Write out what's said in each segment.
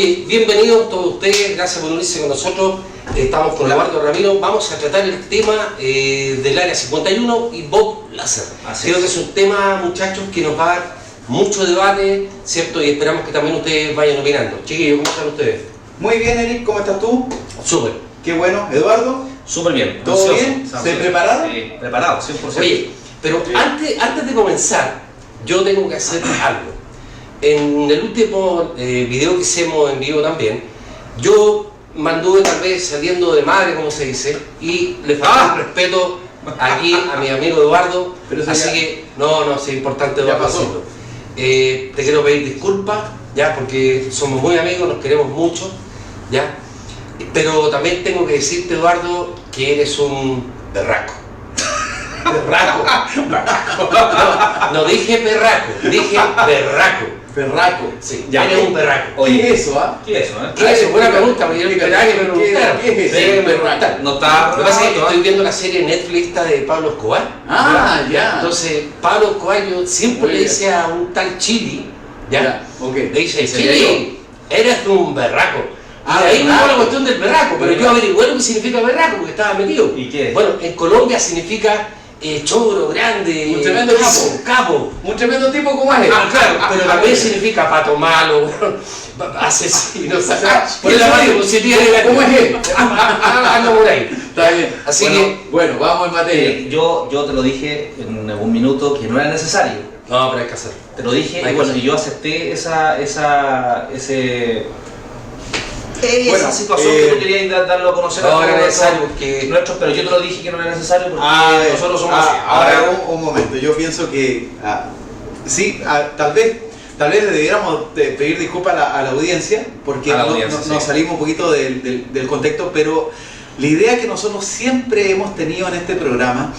Oye, bienvenidos todos ustedes, gracias por unirse con nosotros. Estamos con Eduardo Ramiro, vamos a tratar el tema del Área 51 y Bob Lazar. Creo que es un tema, muchachos, que nos va a dar mucho debate, ¿cierto? Y esperamos que también ustedes vayan opinando. Chiquillos, ¿cómo están ustedes? Muy bien, Eric, ¿cómo estás tú? Súper. Qué bueno. ¿Eduardo? Súper bien. ¿Todo ansioso, bien? ansioso. ¿Se prepararon? Sí, preparado, 100%. Oye, pero antes de comenzar, yo tengo que hacer algo. En el último video que hicimos en vivo también, yo manduve tal vez saliendo de madre, como se dice, y le faltó el respeto aquí a mi amigo Eduardo, así que no, es importante ya Eduardo hacerlo. Te quiero pedir disculpas, ya, porque somos muy amigos, nos queremos mucho, ya, pero también tengo que decirte, Eduardo, que eres un berraco. Berraco. No dije perraco, dije berraco. Perraco. Sí, Ya, eres un berraco. Oye, ¿qué es eso, ah? ¿Qué es eso, ¿Qué es eso? Buena pregunta, porque yo le esperaba que me preguntaran. ¿Qué es eso? Me preguntaron. No está. Lo que pasa es que estoy viendo la serie Netflix esta de Pablo Escobar. Ah, ya. Entonces, Pablo Escobar yo siempre Muy le bien. dice a un tal Chili, ¿ya? Ok. Le dice, ¿Sería Chili, eres un berraco. Ah, Y ahí berraco. no la cuestión del berraco, pero yo Berraco. averigué lo que significa berraco porque estaba metido. ¿Y qué? Bueno, en Colombia significa choro, grande, Un tremendo capo. Un tremendo tipo como es. Ah, claro, pero también significa pato malo, asesino, o sea, por la radio, pues si tiene ¿Cómo es él? anda por ahí. Está bien. Así Bueno, vamos en materia. Yo te lo dije en algún minuto que no era necesario. No, pero hay que hacerlo. Te lo dije Hay y que bueno, hacer. y yo acepté esa Bueno, situación que tú querías darlo a conocer No a era todos necesario porque nuestros, pero yo te lo dije que no era necesario porque nosotros somos así. ahora un momento, yo pienso que sí, tal vez le debiéramos pedir disculpas a la audiencia porque A la audiencia, nos sí. salimos un poquito del contexto, pero la idea que nosotros siempre hemos tenido en este programa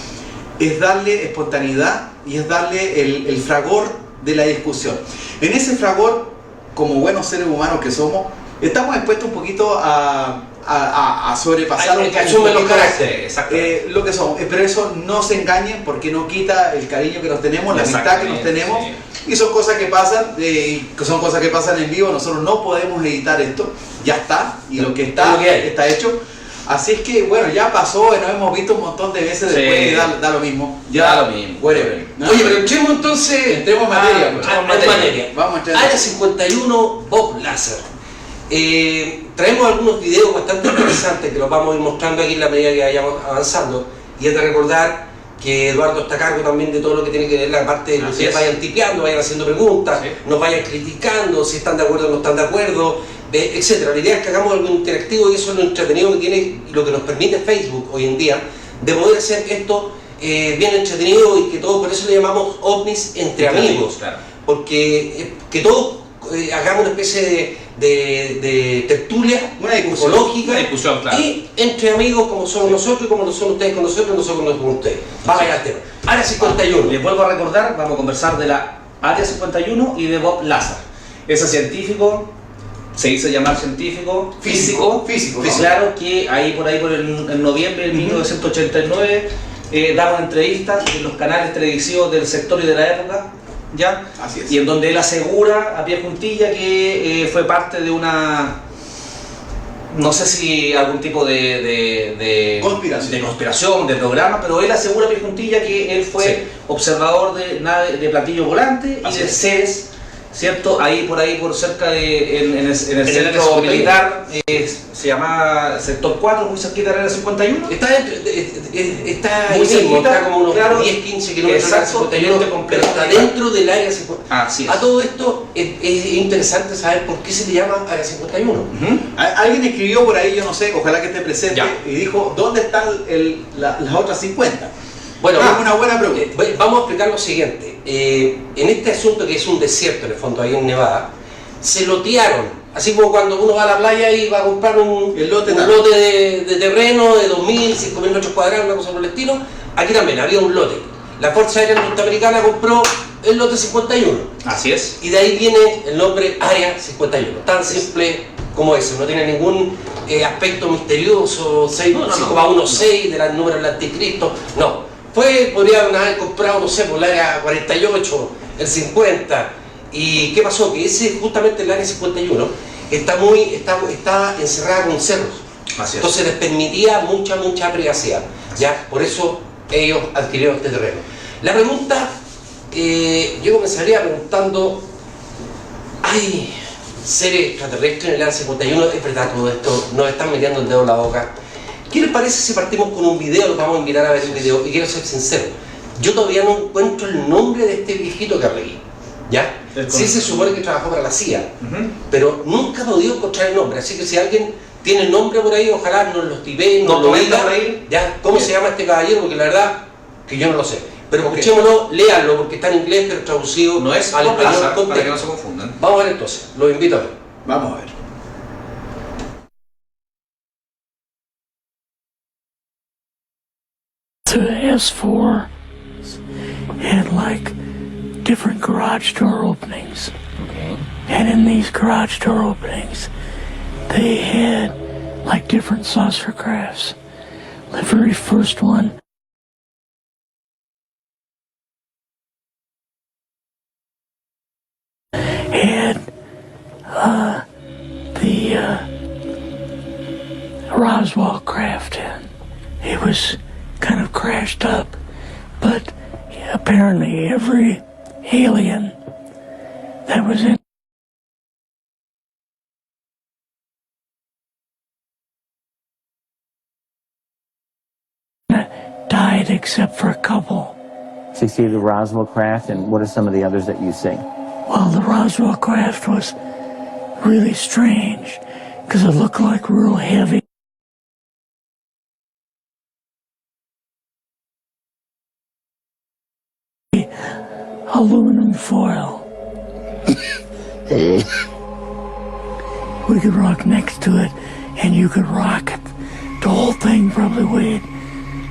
es darle espontaneidad y es darle el fragor de la discusión. En ese fragor, como buenos seres humanos que somos, estamos expuestos un poquito a sobrepasar Hay que asumir los caracteres, exacto. lo que somos, pero eso no se engañen porque no quita el cariño que nos tenemos, la amistad que nos tenemos, sí. y son cosas que pasan, en vivo. Nosotros no podemos editar esto, ya está, y lo que está, Es lo que hay. está hecho. Así es que bueno, ya pasó, nos hemos visto un montón de veces Sí. después y da lo mismo. Da lo mismo. Whatever. Oye, pero entremos entonces Entremos en materia, pues. en materia. Vamos a entrar. Área 51, Bob Lazar. Traemos algunos videos bastante interesantes que los vamos a ir mostrando aquí en la medida que vayamos avanzando. Y es de recordar que Eduardo está a cargo también de todo lo que tiene que ver la parte de que Así ustedes es. vayan tipeando, vayan haciendo preguntas, Sí. nos vayan criticando, si están de acuerdo o no están de acuerdo, etcétera. La idea es que hagamos algo interactivo y eso es lo entretenido que tiene y lo que nos permite Facebook hoy en día, de poder hacer esto bien entretenido y que todos, por eso le llamamos ovnis entre amigos, Claro. porque que todos hagamos una especie de tertulia Una discusión. psicológica Una discusión, claro. y entre amigos como somos nosotros y como lo son ustedes con nosotros, nosotros con ustedes. Vamos allá al tema. Área 51. Les vuelvo a recordar, vamos a conversar de la Área 51 y de Bob Lazar. Ese científico, se hizo llamar científico, Físico, ¿no? Claro que ahí por en noviembre de 1989 daba entrevistas en los canales televisivos del sector y de la época, ¿ya? Así es. Y en donde él asegura a pie juntilla que fue parte de una, no sé si algún tipo de conspiración, de programa, pero él asegura a pie juntilla que él fue Sí. observador de nave de platillo volante Así y de es. seres, ¿cierto? Ahí por cerca de en el centro centro militar, se llamaba sector 4, muy cerquita de la Área 51. Está está Muy ahí mismo, cerquita, está como unos claro. 10-15 kilómetros de la Exacto, 51, pero está dentro del área 51. Así es. A todo esto es interesante saber por qué se le llama área 51. Ujú. Alguien escribió por ahí, yo no sé, ojalá que esté presente, Ya. y dijo, ¿dónde están las otras 50? Bueno, Es una buena pregunta. vamos a explicar lo siguiente. En este asunto que es un desierto, en el fondo, ahí en Nevada, se lotearon. Así como cuando uno va a la playa y va a comprar un lote de terreno de 2.000, 5.000 metros cuadrados, una cosa por el estilo. Aquí también había un lote. La Fuerza Aérea Norteamericana compró el lote 51. Así es. Y de ahí viene el nombre Área 51. Tan simple como eso. No tiene ningún aspecto misterioso, 5,16 de los números del anticristo. No. Podrían haber comprado, no sé, por el área 48, el 50. ¿Y qué pasó? Que ese justamente el área 51 está encerrada con cerros. Entonces les permitía mucha privacidad. ¿Ya? Por eso ellos adquirieron este terreno. La pregunta, yo comenzaría preguntando, ¿hay seres extraterrestres en el Área 51? Es verdad todo esto, nos están metiendo el dedo en la boca. ¿Qué les parece si partimos con un video? Los vamos a invitar a ver un video, y quiero ser sincero, yo todavía no encuentro el nombre de este viejito que hablé, ¿ya? Sí se supone que trabajó para la CIA, pero nunca he podido encontrar el nombre, así que si alguien tiene el nombre por ahí, ojalá nos lo tipee, nos lo diga, ¿ya? ¿Cómo se llama este caballero? Porque la verdad que yo no lo sé. Pero escuchémoslo, léanlo, porque está en inglés, pero traducido no es al español. para que no se confundan. Vamos a ver entonces, los invito a ver. Vamos a ver. The S4 had like different garage door openings. Okay. And in these garage door openings, they had like different saucer crafts. The very first one had the Roswell craft in. It was kind of crashed up, but apparently every alien that was in died except for a couple. So you see the Roswell craft, and what are some of the others that you see? Well, the Roswell craft was really strange because it looked like real heavy aluminum foil. We could rock next to it, and you could rock it. The whole thing probably weighed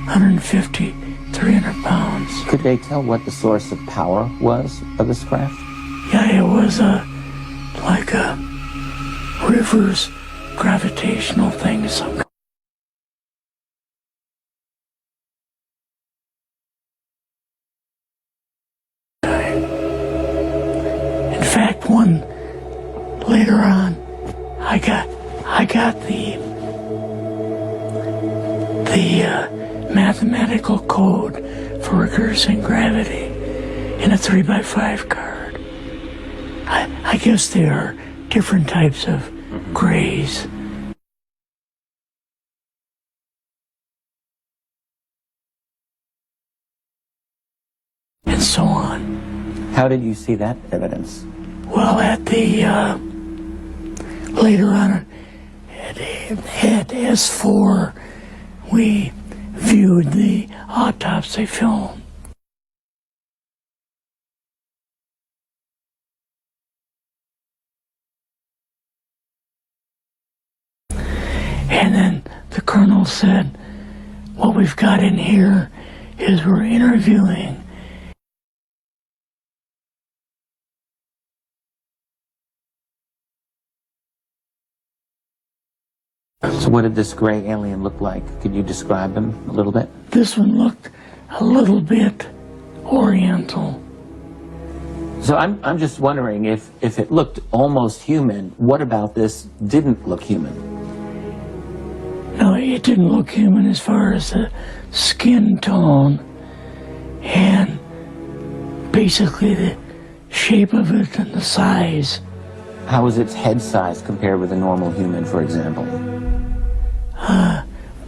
150, 300 pounds. Could they tell what the source of power was of this craft? Yeah, it was like a reverse gravitational thing. Some in fact, one later on, I got the mathematical code for reversing gravity in a 3x5 card. I guess there are different types of grays. And so on. How did you see that evidence? Well, at the, later on at S4, we viewed the autopsy film. And then the colonel said, what we've got in here is we're interviewing So what did this gray alien look like? Could you describe him a little bit? This one looked a little bit oriental. So I'm just wondering if it looked almost human, what about this didn't look human? No, it didn't look human as far as the skin tone and basically the shape of it and the size. How was its head size compared with a normal human, for example?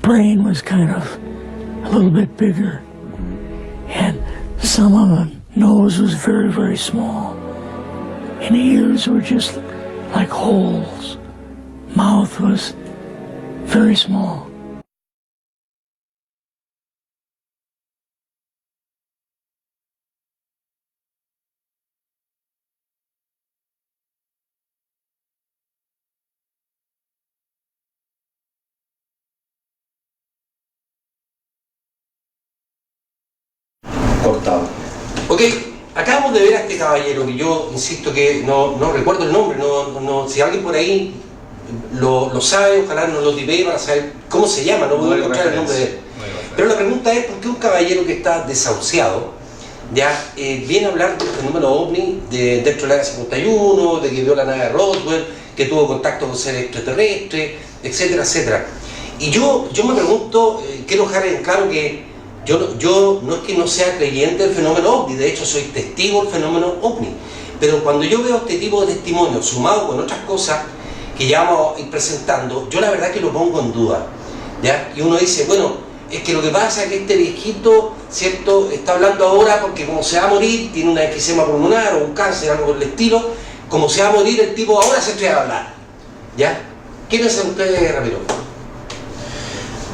Brain was kind of a little bit bigger. And some of the nose was very, very small. And the ears were just like holes. Mouth was very small. Cortado. Ok, acabamos de ver a este caballero que yo insisto que no recuerdo el nombre, si alguien por ahí lo sabe, ojalá nos lo tipee para saber cómo se llama, no puedo encontrar el nombre de él. Pero la pregunta es, ¿por qué un caballero que está desahuciado ya viene a hablar del fenómeno OVNI dentro del Área 51, de que vio la nave de Roswell? que tuvo contacto con seres extraterrestres, etcétera, etcétera. Y yo me pregunto, quiero dejar en claro que yo no es que no sea creyente del fenómeno OVNI, de hecho soy testigo del fenómeno OVNI, pero cuando yo veo este tipo de testimonios sumado con otras cosas que ya vamos a ir presentando, yo la verdad que lo pongo en duda, ¿ya? Y uno dice, bueno, es que lo que pasa es que este viejito, ¿cierto?, está hablando ahora porque como se va a morir, tiene una enfisema pulmonar o un cáncer, algo por el estilo, como se va a morir el tipo ahora se atreve a hablar, ¿ya? ¿Qué piensan ustedes, Ramiro?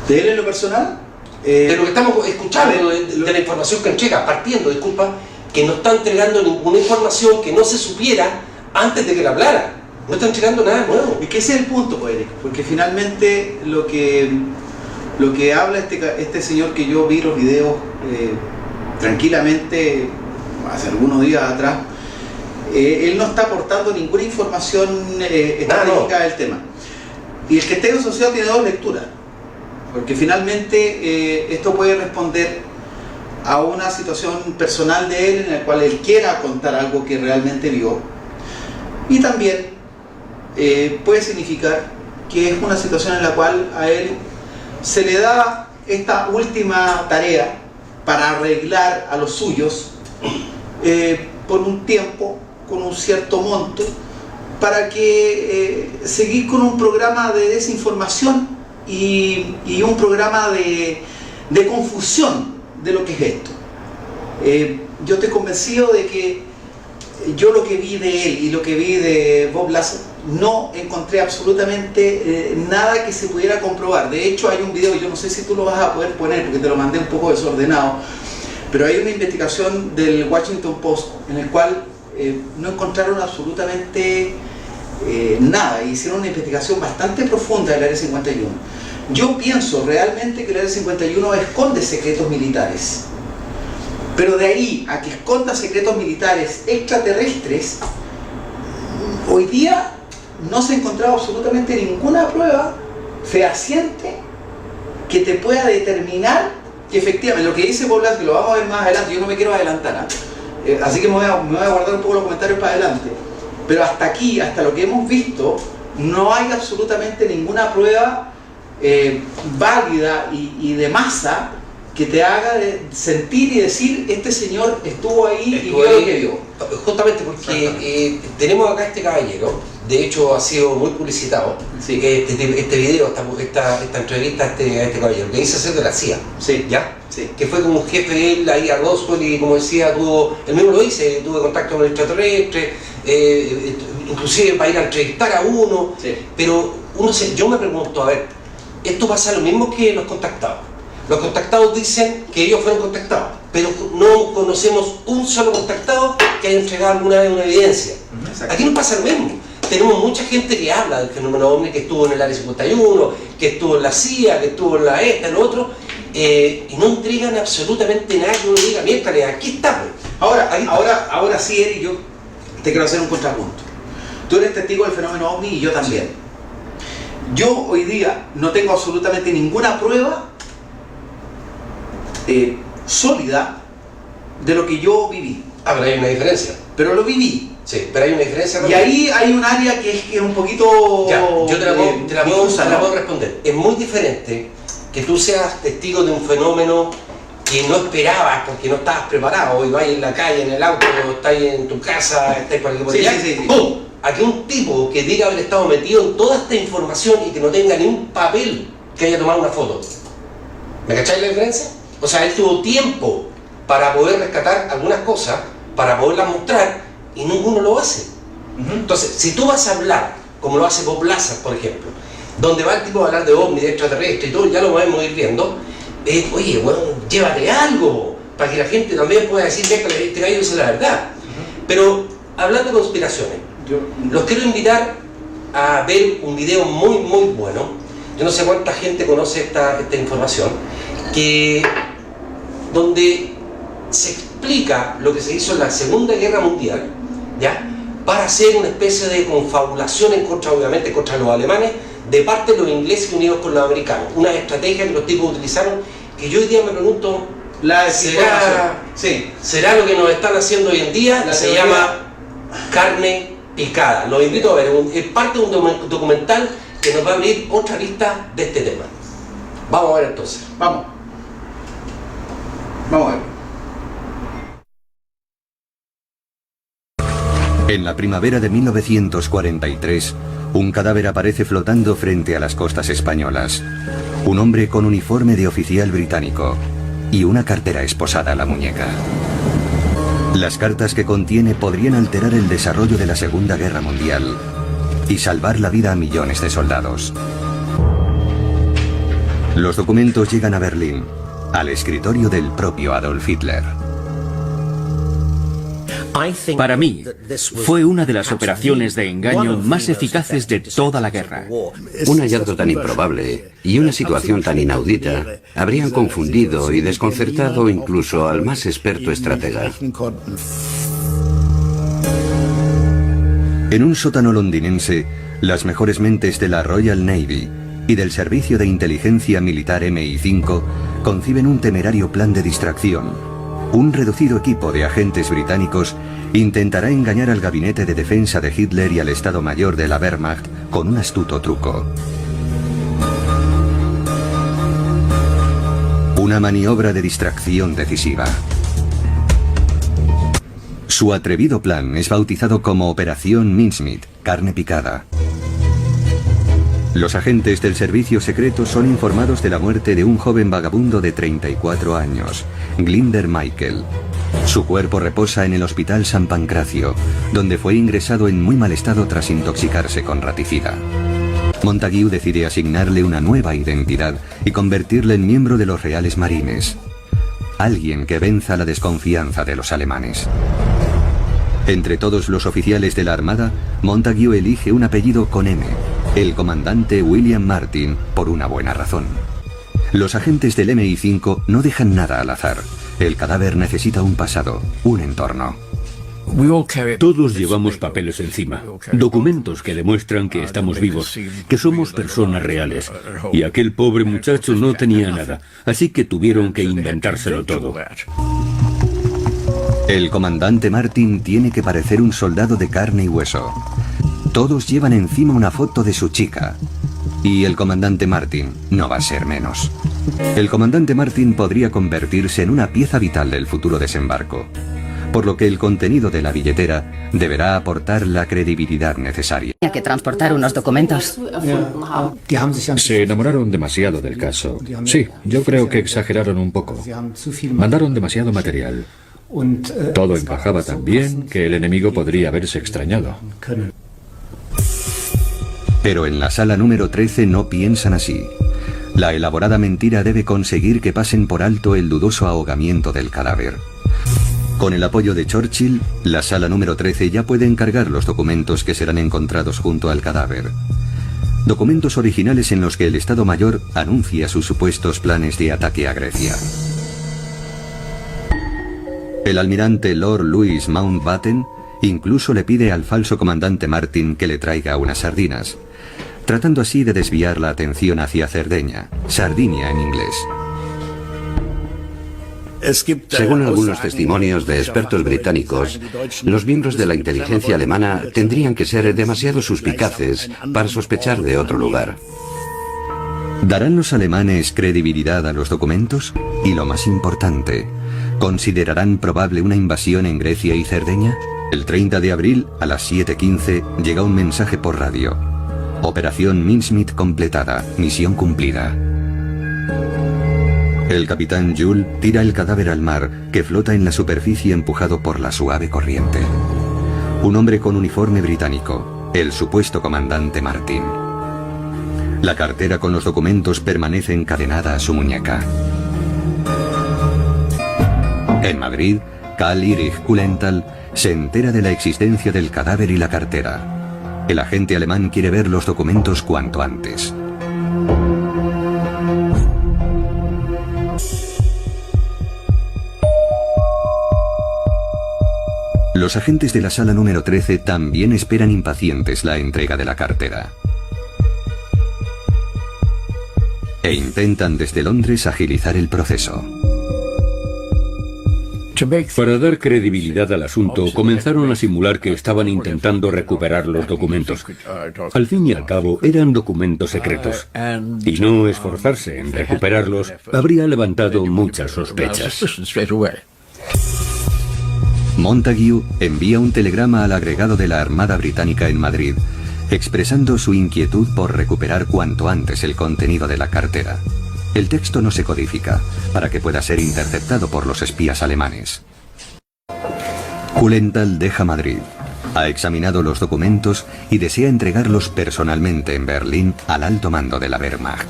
¿De él en lo personal? De lo que estamos escuchando, de la información que entrega, partiendo, disculpa, que no está entregando ninguna información que no se supiera antes de que la hablara. No está entregando nada nuevo. Es que ese es el punto, pues, Eric, porque finalmente lo que habla este señor, que yo vi los videos tranquilamente hace algunos días atrás, él no está aportando ninguna información estratégica del tema. Y el que esté asociado tiene dos lecturas, porque finalmente esto puede responder a una situación personal de él en la cual él quiera contar algo que realmente vio, y también puede significar que es una situación en la cual a él se le da esta última tarea para arreglar a los suyos por un tiempo, con un cierto monto, para que seguir con un programa de desinformación y un programa de confusión de lo que es esto. Yo estoy convencido de que yo lo que vi de él y lo que vi de Bob Lazar, no encontré absolutamente nada que se pudiera comprobar. De hecho, hay un video, yo no sé si tú lo vas a poder poner porque te lo mandé un poco desordenado, pero hay una investigación del Washington Post en el cual no encontraron absolutamente nada, y hicieron una investigación bastante profunda del Área 51. Yo pienso realmente que el Área 51 esconde secretos militares, pero de ahí a que esconda secretos militares extraterrestres, hoy día no se ha encontrado absolutamente ninguna prueba fehaciente que te pueda determinar que efectivamente lo que dice Bob Lazar, que lo vamos a ver más adelante, yo no me quiero adelantar, así que me voy a guardar un poco los comentarios para adelante, pero hasta aquí, hasta lo que hemos visto, no hay absolutamente ninguna prueba válida y de masa que te haga sentir y decir, este señor estuvo ahí y vio lo que vio. Justamente porque tenemos acá este caballero, de hecho ha sido muy publicitado, sí. Este video, esta entrevista a este caballero, que dice ser de la CIA, sí. ¿ya? Sí. Que fue como jefe él ahí a Roswell y, como decía, él mismo lo dice, tuvo contacto con el extraterrestre, inclusive para ir a entrevistar a uno, sí. Pero yo me pregunto, a ver, esto pasa lo mismo que los contactados. Los contactados dicen que ellos fueron contactados, pero no conocemos un solo contactado que haya entregado alguna vez una evidencia. Aquí nos pasa lo mismo. Tenemos mucha gente que habla del fenómeno OVNI, que estuvo en el Área 51, que estuvo en la CIA, que estuvo en la esta, en lo otro, y no entregan absolutamente nada que uno diga, miércoles, aquí estamos. Ahora sí, Eric, yo te quiero hacer un contrapunto. Tú eres testigo del fenómeno OVNI y yo también. Sí. Yo hoy día no tengo absolutamente ninguna prueba sólida de lo que yo viví. Pero hay una diferencia. Pero lo viví. Sí, pero hay una diferencia. Y ahí hay un área que es un poquito... Ya, yo te la puedo responder. Es muy diferente que tú seas testigo de un fenómeno que no esperabas porque no estabas preparado, y vas en la calle, en el auto, estás en tu casa, estás por aquí por allá. Sí. ¡Pum! Aquí un tipo que diga haber estado metido en toda esta información y que no tenga ni un papel que haya tomado una foto. ¿Me cacháis la diferencia? O sea, él tuvo tiempo para poder rescatar algunas cosas, para poderlas mostrar, y ninguno lo hace. Entonces, si tú vas a hablar, como lo hace Bob Lazar, por ejemplo, donde va el tipo a hablar de ovni, de extraterrestre y todo, ya lo podemos ir viendo, oye, bueno, llévate algo, para que la gente también pueda decir, que este gallo dice la verdad. Pero, hablando de conspiraciones, los quiero invitar a ver un video muy, muy bueno. Yo no sé cuánta gente conoce esta información, donde se explica lo que se hizo en la Segunda Guerra Mundial, ¿ya?, para hacer una especie de confabulación obviamente contra los alemanes, de parte de los ingleses unidos con los americanos. Una estrategia que los tipos utilizaron, que yo hoy día me pregunto, ¿será lo que nos están haciendo hoy en día? Se llama carne, picada. Los invito a ver, es parte de un documental que nos va a abrir otra vista de este tema. Vamos a ver entonces. Vamos a ver. En la primavera de 1943, un cadáver aparece flotando frente a las costas españolas. Un hombre con uniforme de oficial británico y una cartera esposada a la muñeca. Las cartas que contiene podrían alterar el desarrollo de la Segunda Guerra Mundial y salvar la vida a millones de soldados. Los documentos llegan a Berlín, al escritorio del propio Adolf Hitler. Para mí, fue una de las operaciones de engaño más eficaces de toda la guerra. Un hallazgo tan improbable y una situación tan inaudita habrían confundido y desconcertado incluso al más experto estratega. En un sótano londinense, las mejores mentes de la Royal Navy y del Servicio de Inteligencia Militar MI5 conciben un temerario plan de distracción. Un reducido equipo de agentes británicos intentará engañar al gabinete de defensa de Hitler y al Estado Mayor de la Wehrmacht con un astuto truco. Una maniobra de distracción decisiva. Su atrevido plan es bautizado como Operación Mincemeat, carne picada. Los agentes del servicio secreto son informados de la muerte de un joven vagabundo de 34 años, Glinder Michael. Su cuerpo reposa en el Hospital San Pancracio, donde fue ingresado en muy mal estado tras intoxicarse con raticida. Montague decide asignarle una nueva identidad y convertirle en miembro de los Reales Marines. Alguien que venza la desconfianza de los alemanes. Entre todos los oficiales de la Armada, Montague elige un apellido con M, el comandante William Martin, por una buena razón. Los agentes del MI5 no dejan nada al azar. El cadáver necesita un pasado, un entorno. Todos llevamos papeles encima, documentos que demuestran que estamos vivos, que somos personas reales. Y aquel pobre muchacho no tenía nada, así que tuvieron que inventárselo todo. El comandante Martin tiene que parecer un soldado de carne y hueso. Todos llevan encima una foto de su chica. Y el comandante Martin no va a ser menos. El comandante Martin podría convertirse en una pieza vital del futuro desembarco, por lo que el contenido de la billetera deberá aportar la credibilidad necesaria. Hay que transportar unos documentos. Se enamoraron demasiado del caso. Sí, yo creo que exageraron un poco. Mandaron demasiado material. Todo encajaba tan bien que el enemigo podría haberse extrañado. Pero en la sala número 13 no piensan así. La elaborada mentira debe conseguir que pasen por alto el dudoso ahogamiento del cadáver. Con el apoyo de Churchill, la sala número 13 ya puede encargar los documentos que serán encontrados junto al cadáver. Documentos originales en los que el Estado Mayor anuncia sus supuestos planes de ataque a Grecia. El almirante Lord Louis Mountbatten incluso le pide al falso comandante Martin que le traiga unas sardinas, tratando así de desviar la atención hacia Cerdeña, Sardinia en inglés. Según algunos testimonios de expertos británicos, los miembros de la inteligencia alemana tendrían que ser demasiado suspicaces para sospechar de otro lugar. ¿Darán los alemanes credibilidad a los documentos? Y lo más importante, ¿considerarán probable una invasión en Grecia y Cerdeña? El 30 de abril, a las 7:15, llega un mensaje por radio. Operación Mincemeat completada, misión cumplida. El capitán Jules tira el cadáver al mar, que flota en la superficie empujado por la suave corriente. Un hombre con uniforme británico, el supuesto comandante Martin. La cartera con los documentos permanece encadenada a su muñeca. En Madrid, Karl Erich Kulenthal se entera de la existencia del cadáver y la cartera. El agente alemán quiere ver los documentos cuanto antes. Los agentes de la sala número 13 también esperan impacientes la entrega de la cartera. E intentan desde Londres agilizar el proceso. Para dar credibilidad al asunto, comenzaron a simular que estaban intentando recuperar los documentos. Al fin y al cabo, eran documentos secretos. Y no esforzarse en recuperarlos habría levantado muchas sospechas. Montague envía un telegrama al agregado de la Armada Británica en Madrid, expresando su inquietud por recuperar cuanto antes el contenido de la cartera. El texto no se codifica, para que pueda ser interceptado por los espías alemanes. Kulenthal deja Madrid. Ha examinado los documentos y desea entregarlos personalmente en Berlín al alto mando de la Wehrmacht.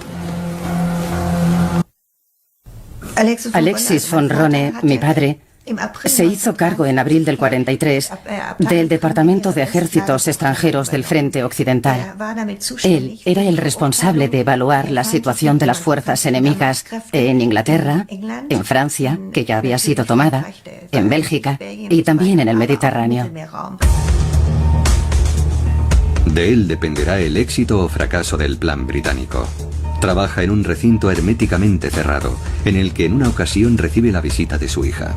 Alexis von Rhone, mi padre, se hizo cargo en abril del 43 del Departamento de Ejércitos Extranjeros del Frente Occidental. Él era el responsable de evaluar la situación de las fuerzas enemigas en Inglaterra, en Francia, que ya había sido tomada, en Bélgica y también en el Mediterráneo. De él dependerá el éxito o fracaso del plan británico. Trabaja en un recinto herméticamente cerrado, en el que en una ocasión recibe la visita de su hija.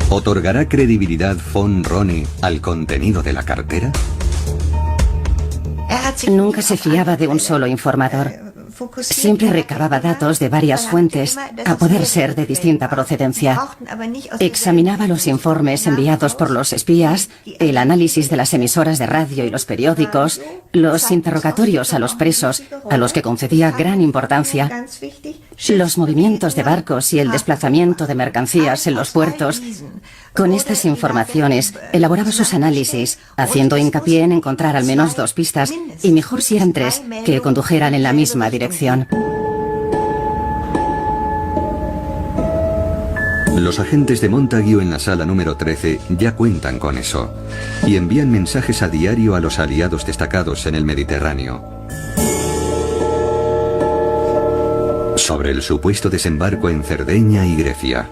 ¿Otorgará credibilidad von Rhone al contenido de la cartera? Nunca se fiaba de un solo informador. Siempre recababa datos de varias fuentes, a poder ser de distinta procedencia. Examinaba los informes enviados por los espías, el análisis de las emisoras de radio y los periódicos, los interrogatorios a los presos, a los que concedía gran importancia, los movimientos de barcos y el desplazamiento de mercancías en los puertos. Con estas informaciones elaboraba sus análisis, haciendo hincapié en encontrar al menos 2 pistas, y mejor si eran 3, que condujeran en la misma dirección. Los agentes de Montague en la sala número 13 ya cuentan con eso, y envían mensajes a diario a los aliados destacados en el Mediterráneo sobre el supuesto desembarco en Cerdeña y Grecia.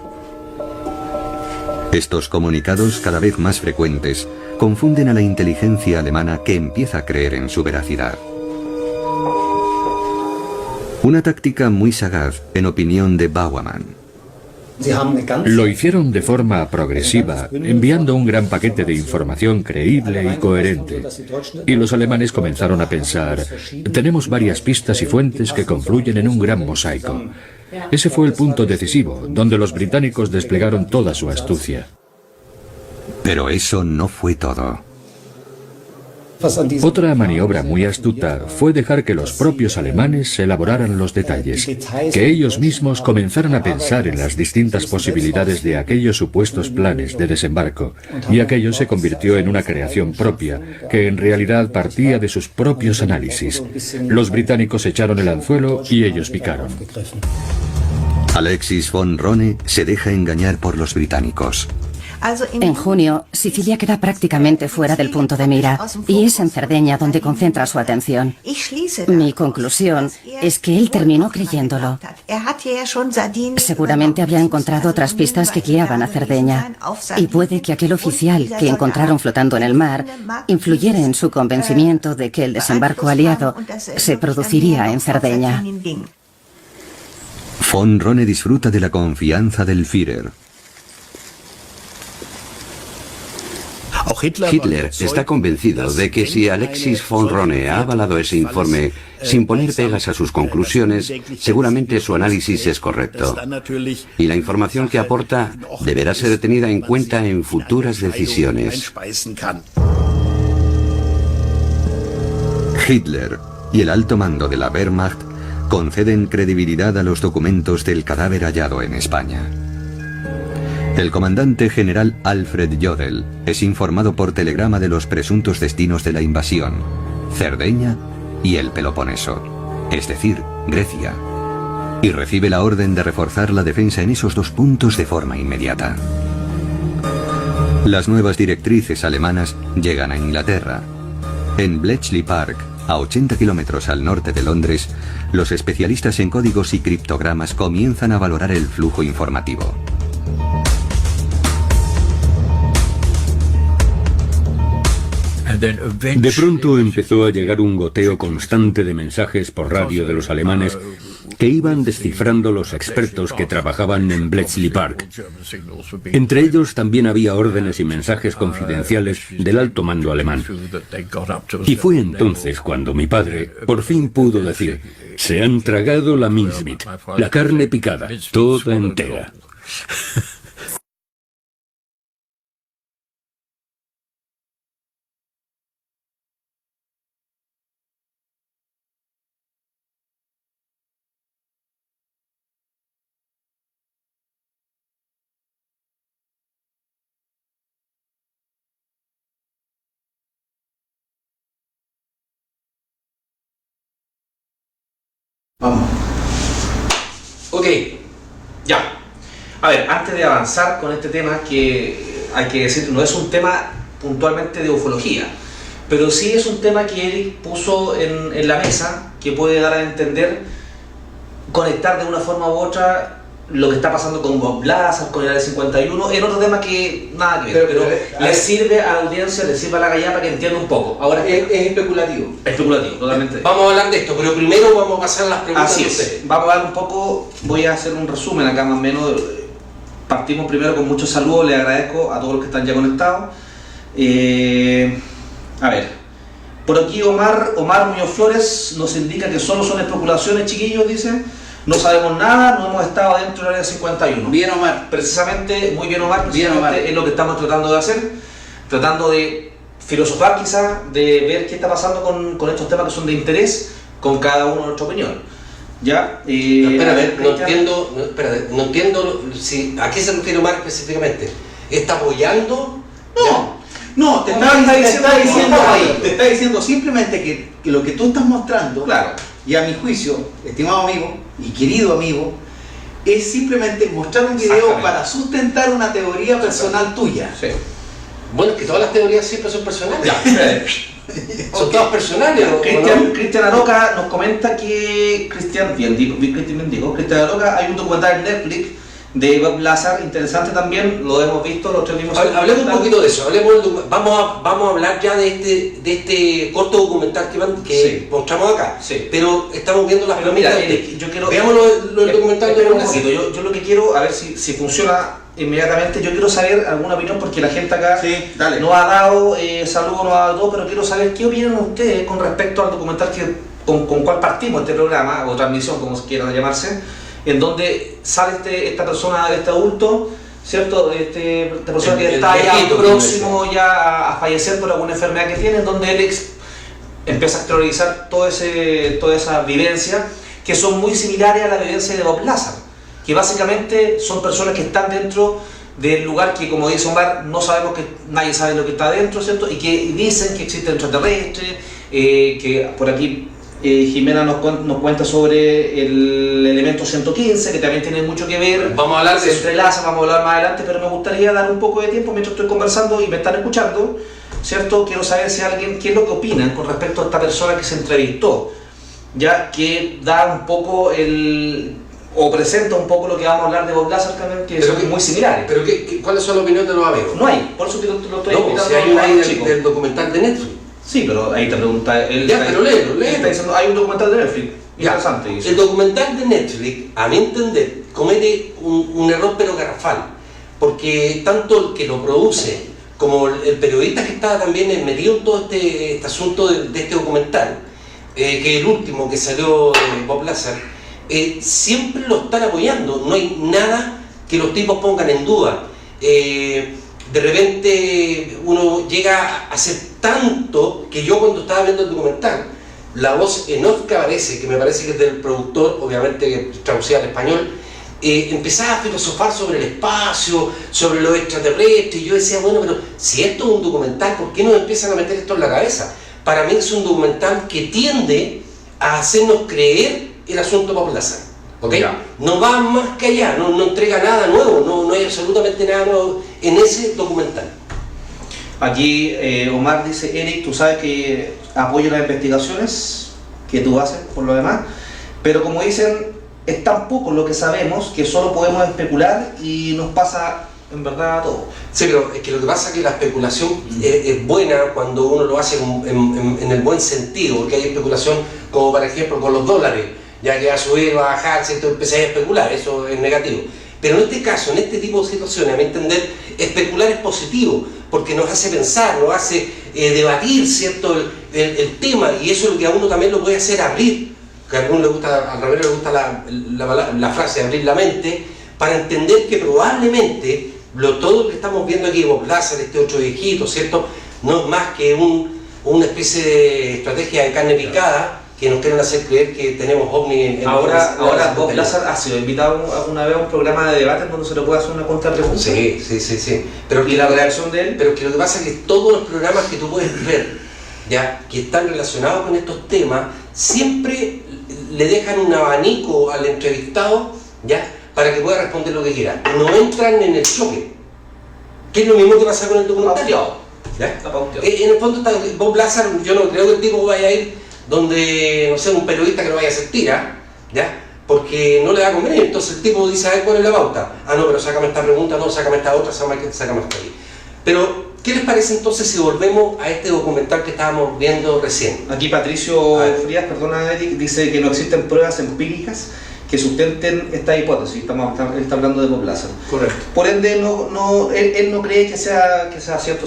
Estos comunicados, cada vez más frecuentes, confunden a la inteligencia alemana, que empieza a creer en su veracidad. Una táctica muy sagaz, en opinión de Baumann. Lo hicieron de forma progresiva, enviando un gran paquete de información creíble y coherente. Y los alemanes comenzaron a pensar, tenemos varias pistas y fuentes que confluyen en un gran mosaico. Ese fue el punto decisivo, donde los británicos desplegaron toda su astucia. Pero eso no fue todo. Otra maniobra muy astuta fue dejar que los propios alemanes elaboraran los detalles, que ellos mismos comenzaran a pensar en las distintas posibilidades de aquellos supuestos planes de desembarco, y aquello se convirtió en una creación propia, que en realidad partía de sus propios análisis. Los británicos echaron el anzuelo y ellos picaron. Alexis von Rhone se deja engañar por los británicos. En junio, Sicilia queda prácticamente fuera del punto de mira, y es en Cerdeña donde concentra su atención. Mi conclusión es que él terminó creyéndolo. Seguramente había encontrado otras pistas que guiaban a Cerdeña, y puede que aquel oficial que encontraron flotando en el mar influyera en su convencimiento de que el desembarco aliado se produciría en Cerdeña. Von Rhone disfruta de la confianza del Führer. Hitler está convencido de que si Alexis von Rhone ha avalado ese informe sin poner pegas a sus conclusiones, seguramente su análisis es correcto. Y la información que aporta deberá ser tenida en cuenta en futuras decisiones. Hitler y el alto mando de la Wehrmacht conceden credibilidad a los documentos del cadáver hallado en España. El comandante general Alfred Jodl es informado por telegrama de los presuntos destinos de la invasión: Cerdeña y el Peloponeso, es decir, Grecia, y recibe la orden de reforzar la defensa en esos 2 puntos de forma inmediata. Las nuevas directrices alemanas llegan a Inglaterra. En Bletchley Park, a 80 kilómetros al norte de Londres, los especialistas en códigos y criptogramas comienzan a valorar el flujo informativo. De pronto empezó a llegar un goteo constante de mensajes por radio de los alemanes que iban descifrando los expertos que trabajaban en Bletchley Park. Entre ellos también había órdenes y mensajes confidenciales del alto mando alemán. Y fue entonces cuando mi padre por fin pudo decir: se han tragado la mincemeat, la carne picada, toda entera. Vamos. Ok, ya. A ver, antes de avanzar con este tema, que hay que decir, no es un tema puntualmente de ufología, pero sí es un tema que Eric puso en la mesa, que puede dar a entender, conectar de una forma u otra lo que está pasando con Bob Lazar, con el Área 51, en otro tema que nada que ver, pero le sirve a la audiencia, le sirve a la gallina para que entienda un poco. Ahora es especulativo. Especulativo, totalmente. Vamos a hablar de esto, pero primero vamos a pasar a las preguntas. Así es. Vamos a dar un poco, voy a hacer un resumen acá más o menos. Partimos primero con muchos saludos, les agradezco a todos los que están ya conectados. A ver, por aquí Omar Muñoz Flores nos indica que solo son especulaciones, chiquillos, dice. No sabemos nada, no hemos estado dentro del Área 51. Bien, Omar. Precisamente, muy bien, Omar, precisamente es lo que estamos tratando de hacer, tratando de filosofar quizás, de ver qué está pasando con estos temas que son de interés, con cada uno de nuestra opinión. ¿Ya? Espérate, no entiendo si, ¿a qué se refiere Omar específicamente? ¿Está apoyando? No, te está diciendo simplemente que lo que tú estás mostrando, claro, y a mi juicio, estimado amigo y querido amigo, es simplemente mostrar un video para sustentar una teoría personal tuya. Sí. Bueno, es que todas las teorías siempre son personales. Son todas personales. Cristian Aroca nos comenta que Cristian Aroca, hay un documental en Netflix de Bob Lazar, interesante también, lo hemos visto, los tres mismos. Hablemos un poquito de eso, vamos a hablar ya de este corto documental que mostramos acá, pero estamos viendo las preguntas. Veamos el documental de un poquito. Yo lo que quiero, a ver si funciona inmediatamente, yo quiero saber alguna opinión, porque la gente acá nos ha dado saludos, nos ha dado todo, pero quiero saber qué opinan ustedes con respecto al documental con cuál partimos este programa, o transmisión, como quiera llamarse, en donde sale esta persona, este adulto, ¿cierto? Esta persona que está ya próximo ya a fallecer por alguna enfermedad que tiene, en donde él empieza a exteriorizar todas esas vivencias que son muy similares a la vivencia de Bob Lazar, que básicamente son personas que están dentro del lugar que, como dice Omar, no sabemos, que nadie sabe lo que está dentro, ¿cierto? Y que dicen que existen extraterrestres, que por aquí Jimena nos cuenta sobre el elemento 115, que también tiene mucho que ver, vamos a hablar de se entrelaza, vamos a hablar más adelante, pero me gustaría dar un poco de tiempo mientras estoy conversando y me están escuchando, ¿cierto? Quiero saber si alguien, qué es lo que opinan con respecto a esta persona que se entrevistó, ya que da un poco o presenta un poco lo que vamos a hablar de Bob Lazar también, que son muy similares. ¿Pero cuáles son las opiniones de los amigos? No hay, por eso te lo estoy invitando. No, si hay una ahí del documental de Netflix. Sí, pero ahí te pregunta él. Ya, pero léelo. Está diciendo, hay un documental de Netflix. Interesante. Ya, el documental de Netflix, a mi entender, comete un error pero garrafal. Porque tanto el que lo produce como el periodista que estaba también metido en todo este asunto de este documental, que el último que salió de Bob Lazar, siempre lo están apoyando. No hay nada que los tipos pongan en duda. De repente uno llega a hacer tanto que yo, cuando estaba viendo el documental, la voz en off que aparece, que me parece que es del productor, obviamente traducida al español, empezaba a filosofar sobre el espacio, sobre los extraterrestres, y yo decía, bueno, pero si esto es un documental, ¿por qué nos empiezan a meter esto en la cabeza? Para mí es un documental que tiende a hacernos creer el asunto Bob Lazar. ¿Okay? No va más que allá, no entrega nada nuevo, no hay absolutamente nada nuevo en ese documental. Aquí Omar dice, Eric, tú sabes que apoyo las investigaciones que tú haces por lo demás, pero como dicen, es tan poco lo que sabemos que solo podemos especular y nos pasa en verdad todo. Sí, pero es que lo que pasa es que la especulación es buena cuando uno lo hace en el buen sentido, porque hay especulación como por ejemplo con los dólares. ya que va a subir, va a bajar, ¿cierto? Empecé a especular, eso es negativo. Pero en este caso, en este tipo de situaciones, a mi entender, especular es positivo, porque nos hace pensar, nos hace debatir, ¿cierto? El tema, y eso es lo que a uno también lo puede hacer abrir, que a alguno le gusta, al Ramiro le gusta la frase de abrir la mente, para entender que probablemente todo lo que estamos viendo aquí, Bob Lazar, este otro viejito, ¿cierto? No es más que una especie de estrategia de carne picada, que nos quieren hacer creer que tenemos ovni en ahora Bob Lazar ha sido invitado alguna vez a un programa de debate donde se le puede hacer una contrapregunta. Sí. Pero ¿y la reacción de él? Pero que lo que pasa es que todos los programas que tú puedes ver, ya, que están relacionados con estos temas, siempre le dejan un abanico al entrevistado, ya, para que pueda responder lo que quiera. No entran en el choque, que es lo mismo que pasa con el documental. En el fondo está Bob Lazar, yo no creo que el tipo vaya a ir donde, no sé, un periodista que lo vaya a hacer tira, ¿ya? Porque no le va a convenir. Entonces el tipo dice, a ver, ¿cuál es la pauta? Ah, no, pero sácame esta pregunta, no, sácame esta otra, sácame esta ahí. Pero, ¿qué les parece entonces si volvemos a este documental que estábamos viendo recién? Aquí Patricio Frías, perdona Eric, dice que no existen pruebas empíricas que sustenten esta hipótesis. Él está hablando de Bob Lazar. Correcto. Por ende, él no cree que sea cierto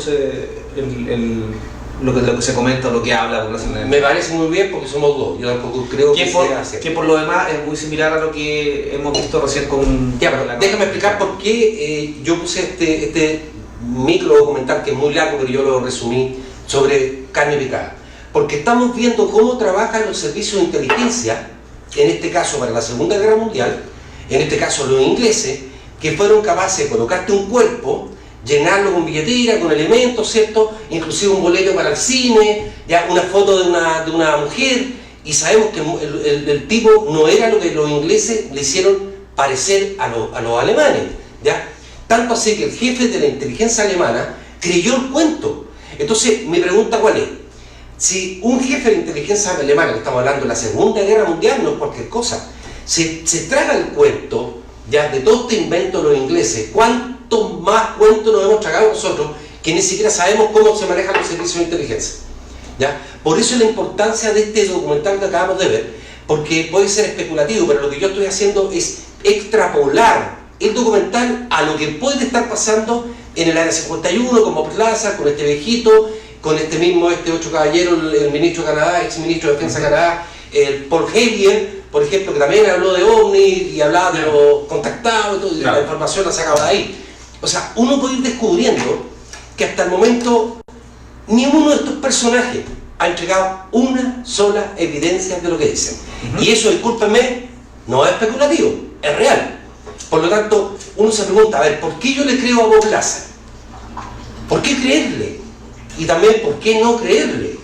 lo que se comenta o lo que habla. Me parece muy bien porque somos dos. Yo tampoco creo que sea cierto. Que por lo demás es muy similar a lo que hemos visto recién con... Ya, pero déjame explicar por qué yo puse este micro documental que es muy largo, pero yo lo resumí, sobre carne picada. Porque estamos viendo cómo trabajan los servicios de inteligencia, en este caso para la Segunda Guerra Mundial, en este caso los ingleses, que fueron capaces de colocarte un cuerpo, llenarlo con billetera, con elementos, ¿cierto? Inclusive un boleto para el cine, ya una foto de una mujer, y sabemos que el tipo no era lo que los ingleses le hicieron parecer a los alemanes, ¿ya? Tanto así que el jefe de la inteligencia alemana creyó el cuento. Entonces, mi pregunta ¿cuál es? Si un jefe de inteligencia alemana, que estamos hablando de la Segunda Guerra Mundial, no es cualquier cosa, se traga el cuento, ya, de todo este invento de los ingleses, ¿cuántos más cuentos nos hemos tragado nosotros que ni siquiera sabemos cómo se manejan los servicios de inteligencia? ¿Ya? Por eso la importancia de este documental que acabamos de ver, porque puede ser especulativo, pero lo que yo estoy haciendo es extrapolar el documental a lo que puede estar pasando en el área 51, con Bob Lazar, con este viejito, con este otro caballero, el ministro de Canadá, ex ministro de Defensa de Canadá, el Paul Heyerdahl, por ejemplo, que también habló de OVNI y hablaba de los contactados y todo, y la información la sacaba de ahí. O sea, uno puede ir descubriendo que hasta el momento ni uno de estos personajes ha entregado una sola evidencia de lo que dicen. Y eso, discúlpenme, no es especulativo, es real. Por lo tanto, uno se pregunta, a ver, ¿por qué yo le creo a Bob Lazar? ¿Por qué creerle? Y también, ¿por qué no creerle?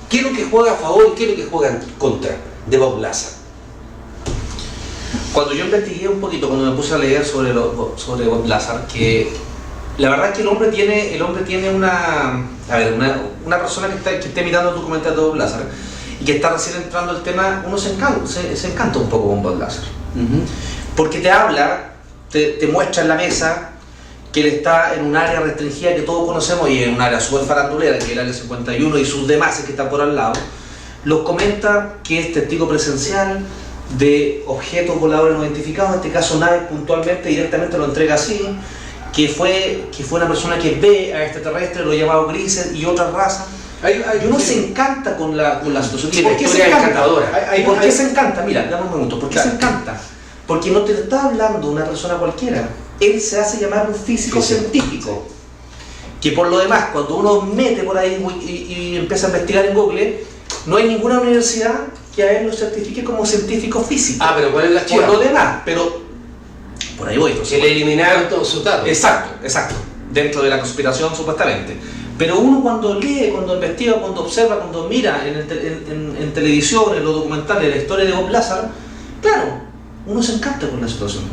¿Qué es lo que juega a favor y qué es lo que juega en contra de Bob Lazar? Cuando yo investigué un poquito, cuando me puse a leer sobre Bob Lazar, que la verdad es que el hombre tiene una persona que esté mirando el documental de Bob Lazar y que está recién entrando al tema, uno se encanta un poco con Bob Lazar. Porque te habla, te muestra en la mesa que él está en un área restringida que todos conocemos y en un área súper farandulera, que es el área 51 y sus demás que están por al lado. Los comenta que es testigo presencial de objetos voladores no identificados, en este caso naves puntualmente, directamente lo entrega así, que fue una persona que ve a extraterrestres, los llamados grises y otras razas. Y uno se encanta con la situación. ¿Y por qué se encanta? ¿Por qué se encanta? Mira, dame un minuto. ¿Por qué se encanta? Porque no te está hablando una persona cualquiera. Él se hace llamar un físico científico. Que por lo demás, cuando uno mete por ahí y empieza a investigar en Google, no hay ninguna universidad que a él lo certifique como científico físico. Ah, pero ¿cuál es la chiva? Por lo demás, pero por ahí voy. Que le eliminaron todos sus datos. Exacto. Dentro de la conspiración, supuestamente. Pero uno cuando lee, cuando investiga, cuando observa, cuando mira en televisión, en los documentales, la historia de Bob Lazar, claro, uno se encanta con la situación.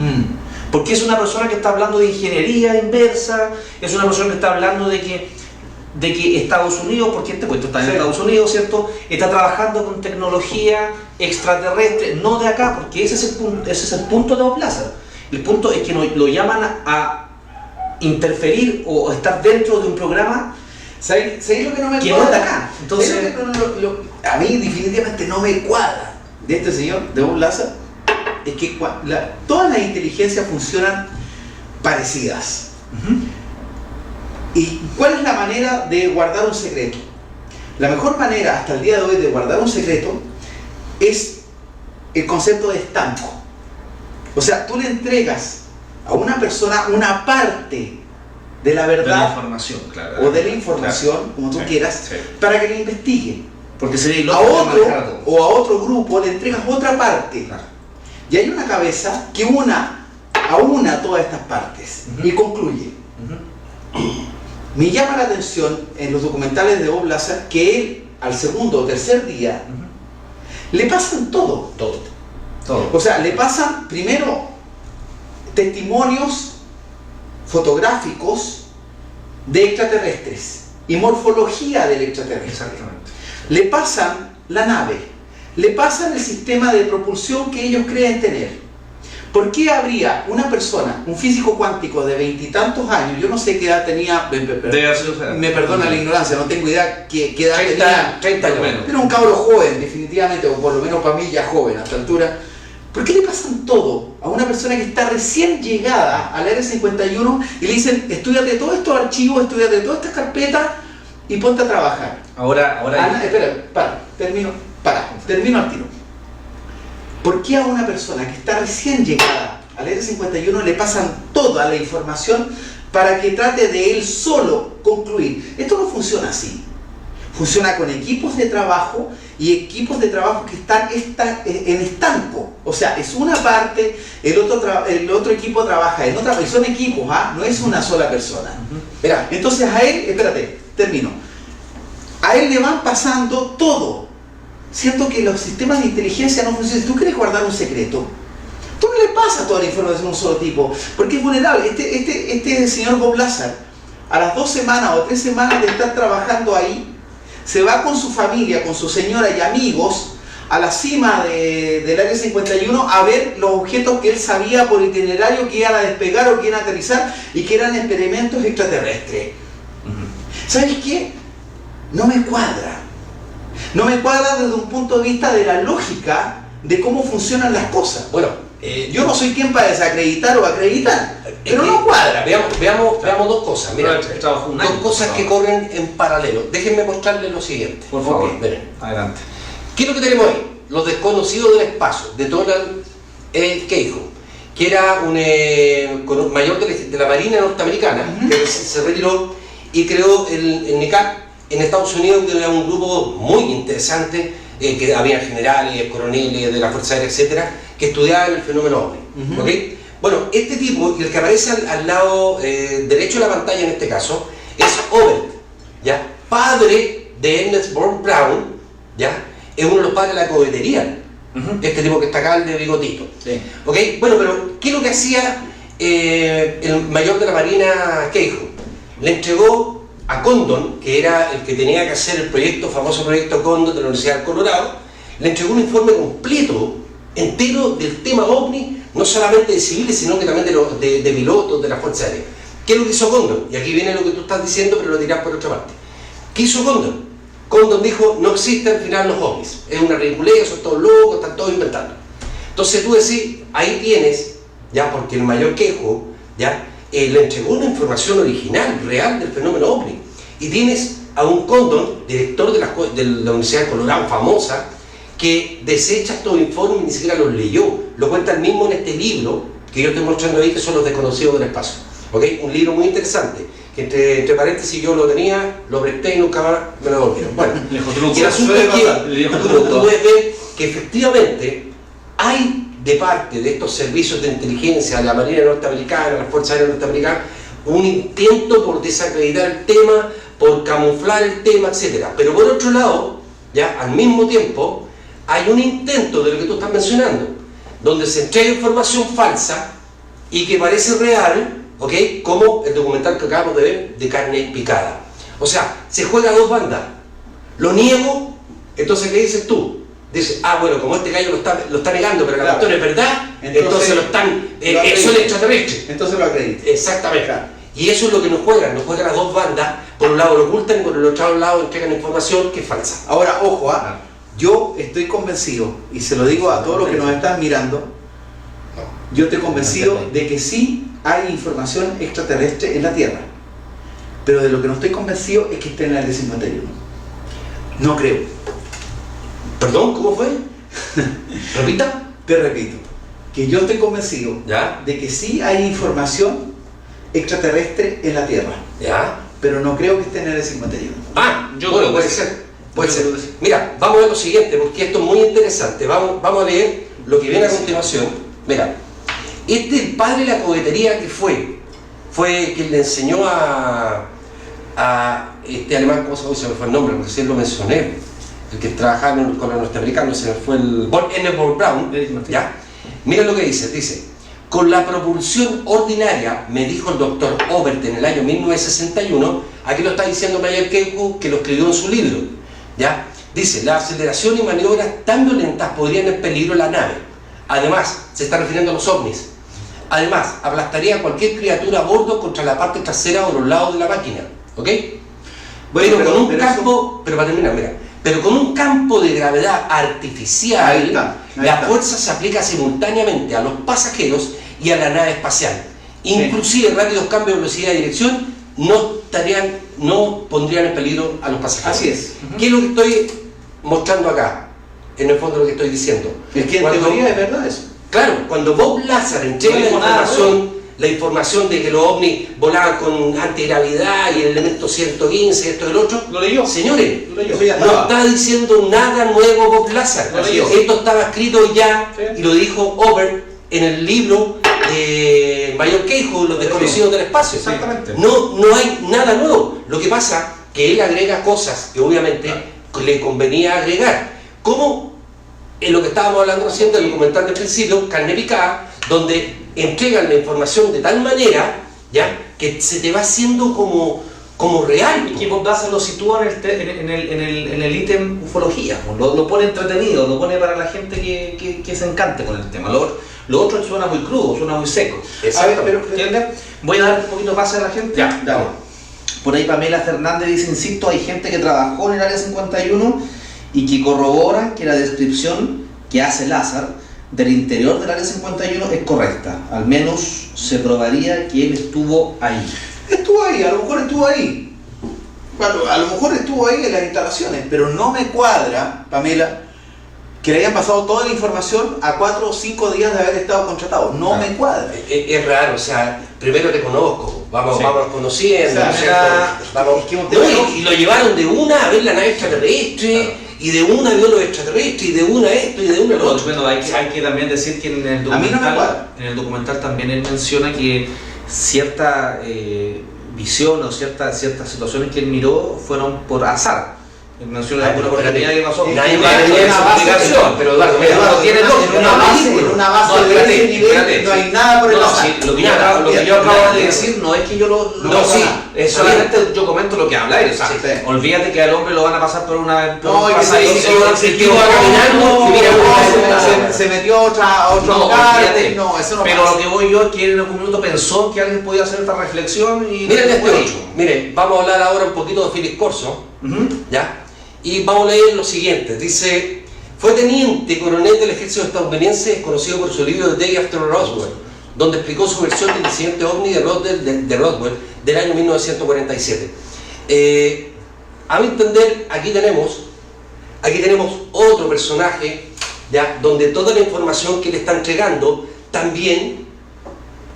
Porque es una persona que está hablando de ingeniería inversa, es una persona que está hablando de que Estados Unidos, porque este cuento está en Estados Unidos, ¿cierto? Está trabajando con tecnología extraterrestre, no de acá, porque ese es el punto de Bob Lazar. El punto es que lo llaman a interferir o estar dentro de un programa. ¿Sabes lo que no me cuadra? No es de acá. Entonces, a mí definitivamente no me cuadra. de este señor, de Bob Lazar, es que todas las inteligencias funcionan parecidas. ¿Y cuál es la manera de guardar un secreto? La mejor manera hasta el día de hoy de guardar un secreto es el concepto de estanco. O sea, tú le entregas a una persona una parte de la verdad, de la información, claro, o de la información, claro, como tú quieras, para que la investigue. Porque sería a otro o a otro grupo le entregas otra parte. Claro. Y hay una cabeza que aúna todas estas partes y concluye. Me llama la atención en los documentales de Bob Lazar que él, al segundo o tercer día, le pasan todo. O sea, le pasan primero testimonios fotográficos de extraterrestres y morfología del extraterrestre. Exactamente. Le pasan la nave, le pasan el sistema de propulsión que ellos creen tener. ¿Por qué habría una persona, un físico cuántico de 20 y tantos años, yo no sé qué edad tenía, me perdona la ignorancia, no tengo idea qué edad tenía, 30 años menos. Era un cabro joven, definitivamente, o por lo menos para mí ya joven a esta altura. ¿Por qué le pasan todo a una persona que está recién llegada al Área 51 y le dicen, estudiate todos estos archivos, estudiate todas estas carpetas y ponte a trabajar? Ahora espera, termino al tiro. ¿Por qué a una persona que está recién llegada al Área 51 le pasan toda la información para que trate de él solo concluir? Esto no funciona así. Funciona con equipos de trabajo y equipos de trabajo que están en estanco. O sea, es una parte, el otro equipo trabaja en otra, y son equipos, no es una sola persona. Mira, entonces a él, termino. A él le van pasando todo. Siento que los sistemas de inteligencia no funcionan. Si tú quieres guardar un secreto, tú no le pasas toda la información a un solo tipo, porque es vulnerable. Este señor Bob Lazar, a las 2 semanas o 3 semanas de estar trabajando ahí, se va con su familia, con su señora y amigos a la cima del Área 51 a ver los objetos que él sabía por itinerario que iban a despegar o que iban a aterrizar y que eran experimentos extraterrestres. ¿Sabes qué? No me cuadra. No me cuadra desde un punto de vista de la lógica de cómo funcionan las cosas. Bueno, yo no soy quien para desacreditar o acreditar, pero no cuadra. Veamos dos cosas. Mira, dos cosas que corren en paralelo. Déjenme mostrarles lo siguiente. Por favor, adelante. ¿Qué es lo que tenemos ahí? Los desconocidos del espacio, de Donald Keyhoe, que era un mayor de la Marina norteamericana, que se retiró y creó el NICAP en Estados Unidos, que era un grupo muy interesante, que había generales, coroneles de la Fuerza Aérea, etcétera, que estudiaban el fenómeno OVNI. ¿Okay? Bueno, este tipo, y el que aparece al lado derecho de la pantalla en este caso, es Obert, ¿ya? Padre de Ernest Born Brown, ¿ya? Es uno de los padres de la cohetería. Este tipo que está acá, el de bigotito. Sí. ¿Okay? Bueno, pero ¿qué es lo que hacía el mayor de la Marina, Keyhoe? Le entregó a Condon, que era el que tenía que hacer el famoso proyecto Condon de la Universidad del Colorado, le entregó un informe completo, entero del tema OVNI, no solamente de civiles, sino que también de pilotos de la Fuerza Aérea. ¿Qué es lo que hizo Condon? Y aquí viene lo que tú estás diciendo, pero lo dirás por otra parte. ¿Qué hizo Condon? Condon dijo, no existen al final los ovnis, es una ridiculez, son todos locos, están todos inventando. Entonces tú decís, ahí tienes, ya, porque el mayor Keyhoe, ya, le entregó una información original, real del fenómeno OVNI. Y tienes a un Condon, director de la Universidad de Colorado, famosa, que desecha estos informes y ni siquiera los leyó. Lo cuenta él mismo en este libro que yo estoy mostrando ahí, que son Los Desconocidos del Espacio. ¿Okay? Un libro muy interesante, que entre paréntesis yo lo tenía, lo presté y nunca más me lo devolvieron. Bueno, y el asunto es que tú puedes ver que efectivamente hay de parte de estos servicios de inteligencia, de la Marina norteamericana, las Fuerzas Aéreas norteamericanas, un intento por desacreditar el tema, por camuflar el tema, etc. Pero por otro lado, ya al mismo tiempo, hay un intento de lo que tú estás mencionando, donde se entrega información falsa y que parece real, ¿ok? Como el documental que acabamos de ver de Carne Picada. O sea, se juega a dos bandas. Lo niego, entonces ¿qué dices tú? Dice, bueno, como este gallo lo está negando, pero la cuestión es verdad, entonces lo están, eso es extraterrestre. Entonces lo acredita. Exactamente. Claro. Y eso es lo que nos juegan a dos bandas, por un lado lo ocultan y por el otro lado entregan información que es falsa. Ahora, ojo, Yo estoy convencido, y se lo digo a todos los que nos están mirando, yo estoy convencido de que sí hay información extraterrestre en la Tierra. Pero de lo que no estoy convencido es que esté en el Área 51. No creo. ¿Perdón? ¿Cómo fue? ¿Repita? Te repito, que yo estoy convencido de que sí hay información extraterrestre en la Tierra. ¿Ya? Pero no creo que esté en el Área 51. Yo creo, puede ser. Puede ser. Mira, vamos a ver lo siguiente, porque esto es muy interesante. Vamos a leer lo que viene a continuación. Mira, este es el padre de la cohetería que fue quien le enseñó a este alemán, ¿cómo se me fue el nombre? Porque sí lo mencioné, el que trabajaba con los norteamericanos, se me fue el N. von Braun, ¿ya? Mira lo que dice, con la propulsión ordinaria, me dijo el doctor Obert en el año 1961, aquí lo está diciendo Meyer Keiku, que lo escribió en su libro, ¿ya? Dice, la aceleración y maniobras tan violentas podrían en peligro la nave. Además, se está refiriendo a los ovnis. Además, aplastaría a cualquier criatura a bordo contra la parte trasera o los lados de la máquina, ¿ok? Bueno, pero para terminar, mira, pero con un campo de gravedad artificial, ahí está. La fuerza se aplica simultáneamente a los pasajeros y a la nave espacial. Inclusive rápidos cambios de velocidad y dirección no pondrían en peligro a los pasajeros. Así es. ¿Qué es lo que estoy mostrando acá? En el fondo lo que estoy diciendo. Es que en teoría es verdad eso. Claro, cuando Bob Lazar entrega la información de que los ovnis volaban con antigravedad y el elemento 115, esto y el otro, lo leyó. Señores, no está diciendo nada nuevo Bob Lazar. Esto estaba escrito ya, y lo dijo Obert en el libro de Mayor Keijo, Los Desconocidos del Espacio. Exactamente. No hay nada nuevo. Lo que pasa que él agrega cosas que obviamente le convenía agregar. Como en lo que estábamos hablando recién del documental del principio, Carne Picada, donde entregan la información de tal manera, ¿ya?, que se te va haciendo como real. Y que Bob Lazar lo sitúa en el ítem ufología, lo pone entretenido, lo pone para la gente que se encante con el tema. Lo otro suena muy crudo, suena muy seco. A ver, pero ¿entiendes? Voy a dar un poquito de pase a la gente. Ya, dale. Por ahí Pamela Fernández dice, insisto, hay gente que trabajó en el Área 51 y que corrobora que la descripción que hace Lazar del interior del Área 51 es correcta. Al menos se probaría que él estuvo ahí. Estuvo ahí, a lo mejor estuvo ahí. Bueno, a lo mejor estuvo ahí en las instalaciones, pero no me cuadra, Pamela, que le hayan pasado toda la información a 4 o 5 días de haber estado contratado. No me cuadra. Es raro, o sea, primero te conozco, vamos conociendo, o sea, y lo llevaron de una a ver la nave extraterrestre, y de una vio los extraterrestres, y de una esto, y de una lo otro. Bueno, hay que también decir que en el documental también él menciona que cierta visión o ciertas situaciones que él miró fueron por azar. Él menciona alguna oportunidad que pasó. Nadie va a tener esa explicación, pero Eduardo, no tiene lógica. En una base de ese nivel no hay nada por el azar. Lo que yo acabo de decir no es que yo lo solamente yo comento lo que habla él. O sea, olvídate que al hombre lo van a pasar por una... No, y que se metió otro lugar. No, eso no. Pero lo que voy yo es que en algún minuto pensó que alguien podía hacer esta reflexión y... Miren este otro. Miren, vamos a hablar ahora un poquito de Philip Corso, ¿ya? Y vamos a leer lo siguiente. Dice, fue teniente coronel del ejército estadounidense, conocido por su libro The Day After Roswell, donde explicó su versión del incidente ovni de Roswell del año 1947. A mi entender, aquí tenemos otro personaje, ¿ya?, donde toda la información que le está entregando también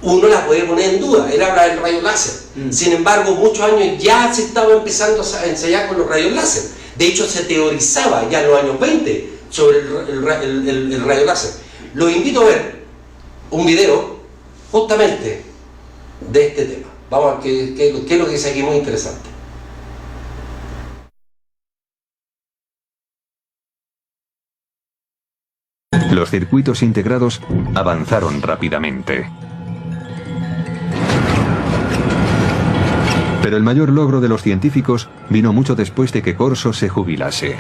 uno la puede poner en duda. Él habla del rayo láser. Sin embargo, muchos años ya se estaba empezando a ensayar con los rayos láser. De hecho, se teorizaba ya en los años 20 sobre el rayo láser. Los invito a ver un video justamente de este tema. Vamos a ver qué es lo que dice aquí, muy interesante. Los circuitos integrados avanzaron rápidamente. Pero el mayor logro de los científicos vino mucho después de que Corso se jubilase.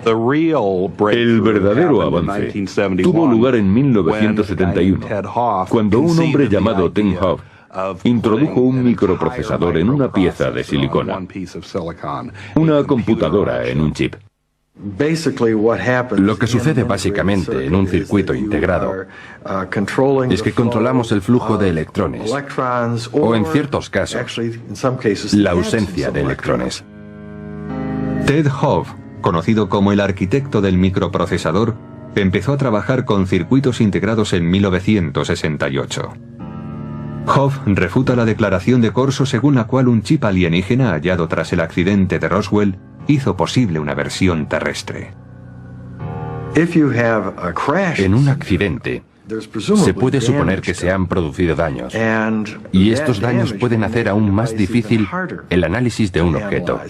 El verdadero avance tuvo lugar en 1971, cuando un hombre llamado Tim Hoff introdujo un microprocesador en una pieza de silicona, una computadora en un chip. Lo que sucede básicamente en un circuito integrado es que controlamos el flujo de electrones, o en ciertos casos, la ausencia de electrones. Ted Hove, conocido como el arquitecto del microprocesador, empezó a trabajar con circuitos integrados en 1968. Hove refuta la declaración de Corso según la cual un chip alienígena hallado tras el accidente de Roswell hizo posible una versión terrestre. En un accidente, se puede suponer que se han producido daños, y estos daños pueden hacer aún más difícil el análisis de un objeto.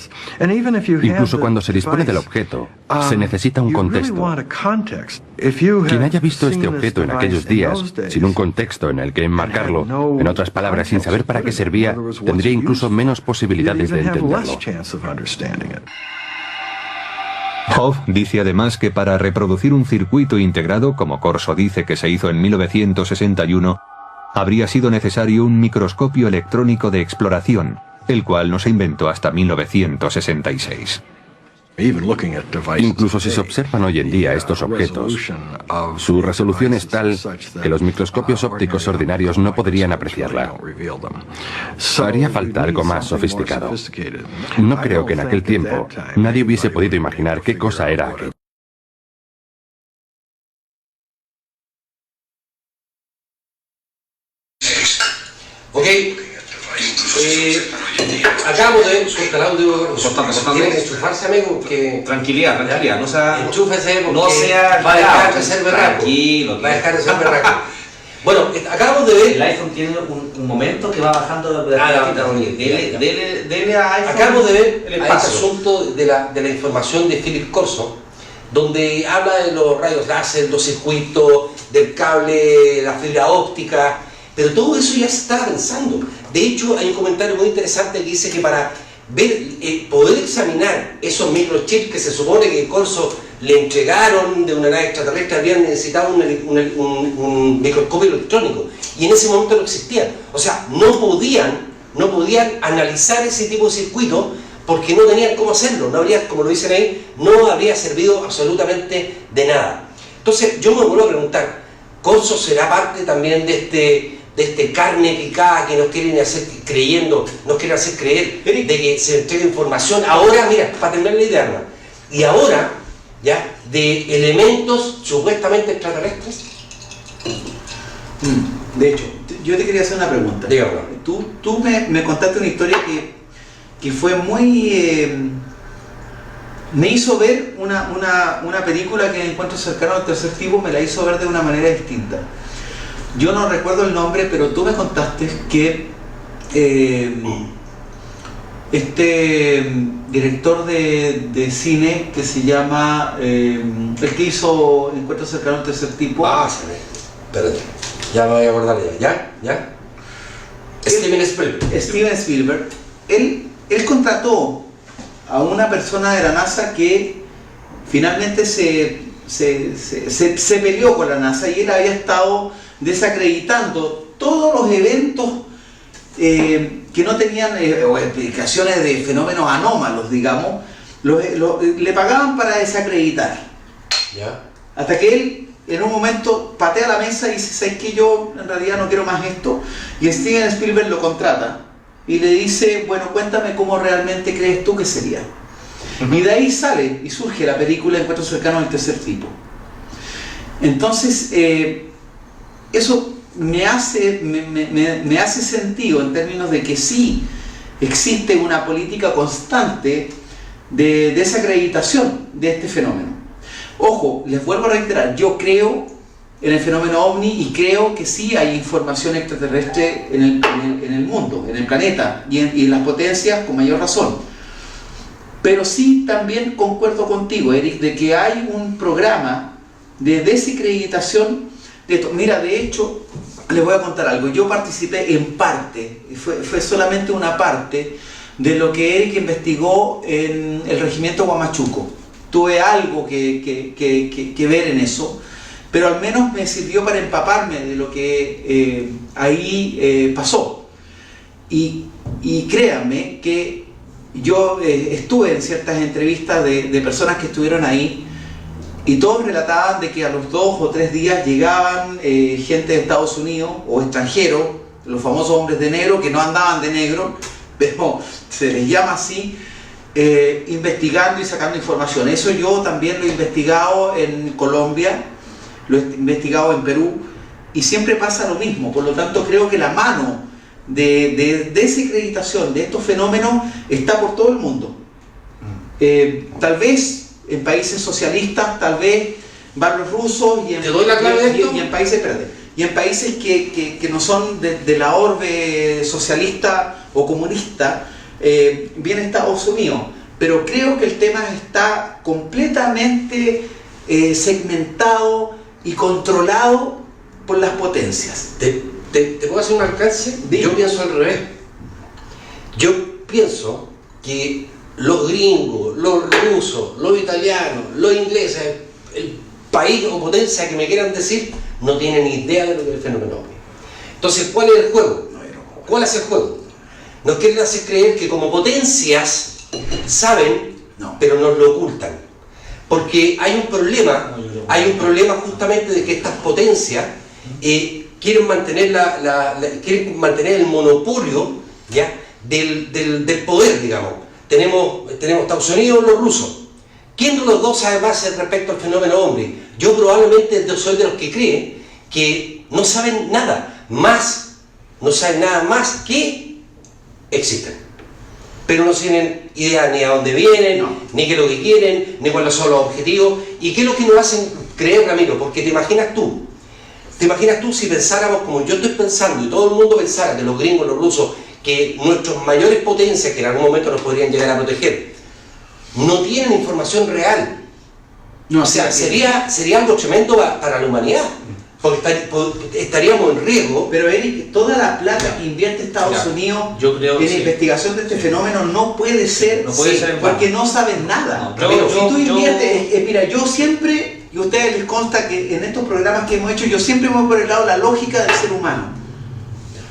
Incluso cuando se dispone del objeto, se necesita un contexto. Quien haya visto este objeto en aquellos días, sin un contexto en el que enmarcarlo, en otras palabras, sin saber para qué servía, tendría incluso menos posibilidades de entenderlo. Hove dice además que para reproducir un circuito integrado, como Corso dice que se hizo en 1961, habría sido necesario un microscopio electrónico de exploración, el cual no se inventó hasta 1966. Incluso si se observan hoy en día estos objetos, su resolución es tal que los microscopios ópticos ordinarios no podrían apreciarla. Haría falta algo más sofisticado. No creo que en aquel tiempo nadie hubiese podido imaginar qué cosa era aquello. Ok. Acabo de ver el audio. Tiene que enchufarse, amigo. Que tranquilidad, no sea. Enchúfese porque no sea. Va a dejar de ser berraco. Tranquilo. Va a dejar de ser berraco. Bueno, acabamos de ver. El iPhone tiene un momento que va bajando de dele a iPhone. Acabamos de ver este asunto de la información de Philip Corso, donde habla de los rayos láser, los circuitos, del cable, la fibra óptica. Pero todo eso ya se está avanzando. De hecho, hay un comentario muy interesante que dice que para ver, poder examinar esos microchips que se supone que Corso le entregaron de una nave extraterrestre, habían necesitado un microscopio electrónico. Y en ese momento no existía. O sea, no podían analizar ese tipo de circuito porque no tenían cómo hacerlo. No habría, como lo dicen ahí, no habría servido absolutamente de nada. Entonces, yo me vuelvo a preguntar, ¿Corso será parte también de este carne picada que nos quieren hacer creyendo, nos quieren hacer creer de que se entrega información ahora, mira, para terminar la idea, y ahora, ya, de elementos supuestamente extraterrestres? De hecho, yo te quería hacer una pregunta. Dígame. Tú me contaste una historia que fue muy... me hizo ver una película que encuentro cercano al tercer tipo, me la hizo ver de una manera distinta. Yo no recuerdo el nombre, pero tú me contaste que este director de cine que se llama, el que hizo Encuentro cercano al tercer tipo. Espérate, ya me voy a acordar ya. Steven Spielberg. Él contrató a una persona de la NASA que finalmente se peleó con la NASA, y él había estado desacreditando todos los eventos que no tenían o explicaciones de fenómenos anómalos, digamos. Le pagaban para desacreditar. ¿Ya? Hasta que él en un momento patea la mesa y dice: ¿sabes qué? Yo en realidad no quiero más esto. Y Steven Spielberg lo contrata y le dice: bueno, cuéntame cómo realmente crees tú que sería. Y de ahí sale y surge la película Encuentros cercanos al tercer tipo. Entonces, eso me hace sentido en términos de que sí existe una política constante de desacreditación de este fenómeno. Ojo, les vuelvo a reiterar, yo creo en el fenómeno OVNI y creo que sí hay información extraterrestre en el mundo, en el planeta y en las potencias con mayor razón. Pero sí también concuerdo contigo, Eric, de que hay un programa de desacreditación de esto. Mira, de hecho, les voy a contar algo. Yo participé en parte, fue solamente una parte de lo que Eric investigó en el regimiento Huamachuco. Tuve algo que ver en eso, pero al menos me sirvió para empaparme de lo que ahí pasó. Y créanme que yo estuve en ciertas entrevistas de personas que estuvieron ahí y todos relataban de que a los 2 o 3 días llegaban gente de Estados Unidos o extranjeros, los famosos hombres de negro, que no andaban de negro, pero se les llama así, investigando y sacando información. Eso yo también lo he investigado en Colombia, lo he investigado en Perú, y siempre pasa lo mismo. Por lo tanto, creo que la mano de desacreditación de estos fenómenos está por todo el mundo. Tal vez en países socialistas, tal vez barrios rusos y en, ¿te doy la clave de esto? Y en países, y en países que no son de la orbe socialista o comunista, bien Estados Unidos. Pero creo que el tema está completamente segmentado y controlado por las potencias. ¿Te puedo hacer un alcance? Yo pienso al revés. Yo pienso que los gringos, los rusos, los italianos, los ingleses, el país o potencia que me quieran decir, no tienen ni idea de lo que es el fenómeno ovni. Entonces, ¿cuál es el juego? ¿Cuál es el juego? Nos quieren hacer creer que como potencias saben, pero nos lo ocultan. Porque hay un problema justamente de que estas potencias quieren mantener quieren mantener el monopolio, ¿ya?, del poder, digamos. Tenemos Estados Unidos, los rusos. ¿Quién de los dos sabe más respecto al fenómeno ovni? Yo probablemente soy de los que creen que no saben nada más que existen. Pero no tienen idea ni a dónde vienen, ni qué es lo que quieren, ni cuáles son los objetivos, y qué es lo que nos hacen creer, Ramiro, porque te imaginas tú si pensáramos como yo estoy pensando, y todo el mundo pensara, que los gringos, los rusos, que nuestras mayores potencias, que en algún momento nos podrían llegar a proteger, no tienen información real. O sea, sería algo tremendo para la humanidad, porque estaríamos en riesgo. Pero Eric, toda la plata que invierte Estados Unidos en investigación de este fenómeno no puede ser, porque no saben nada. Si tú inviertes, mira, yo siempre, y a ustedes les consta que en estos programas que hemos hecho, yo siempre me voy por el lado de la lógica del ser humano.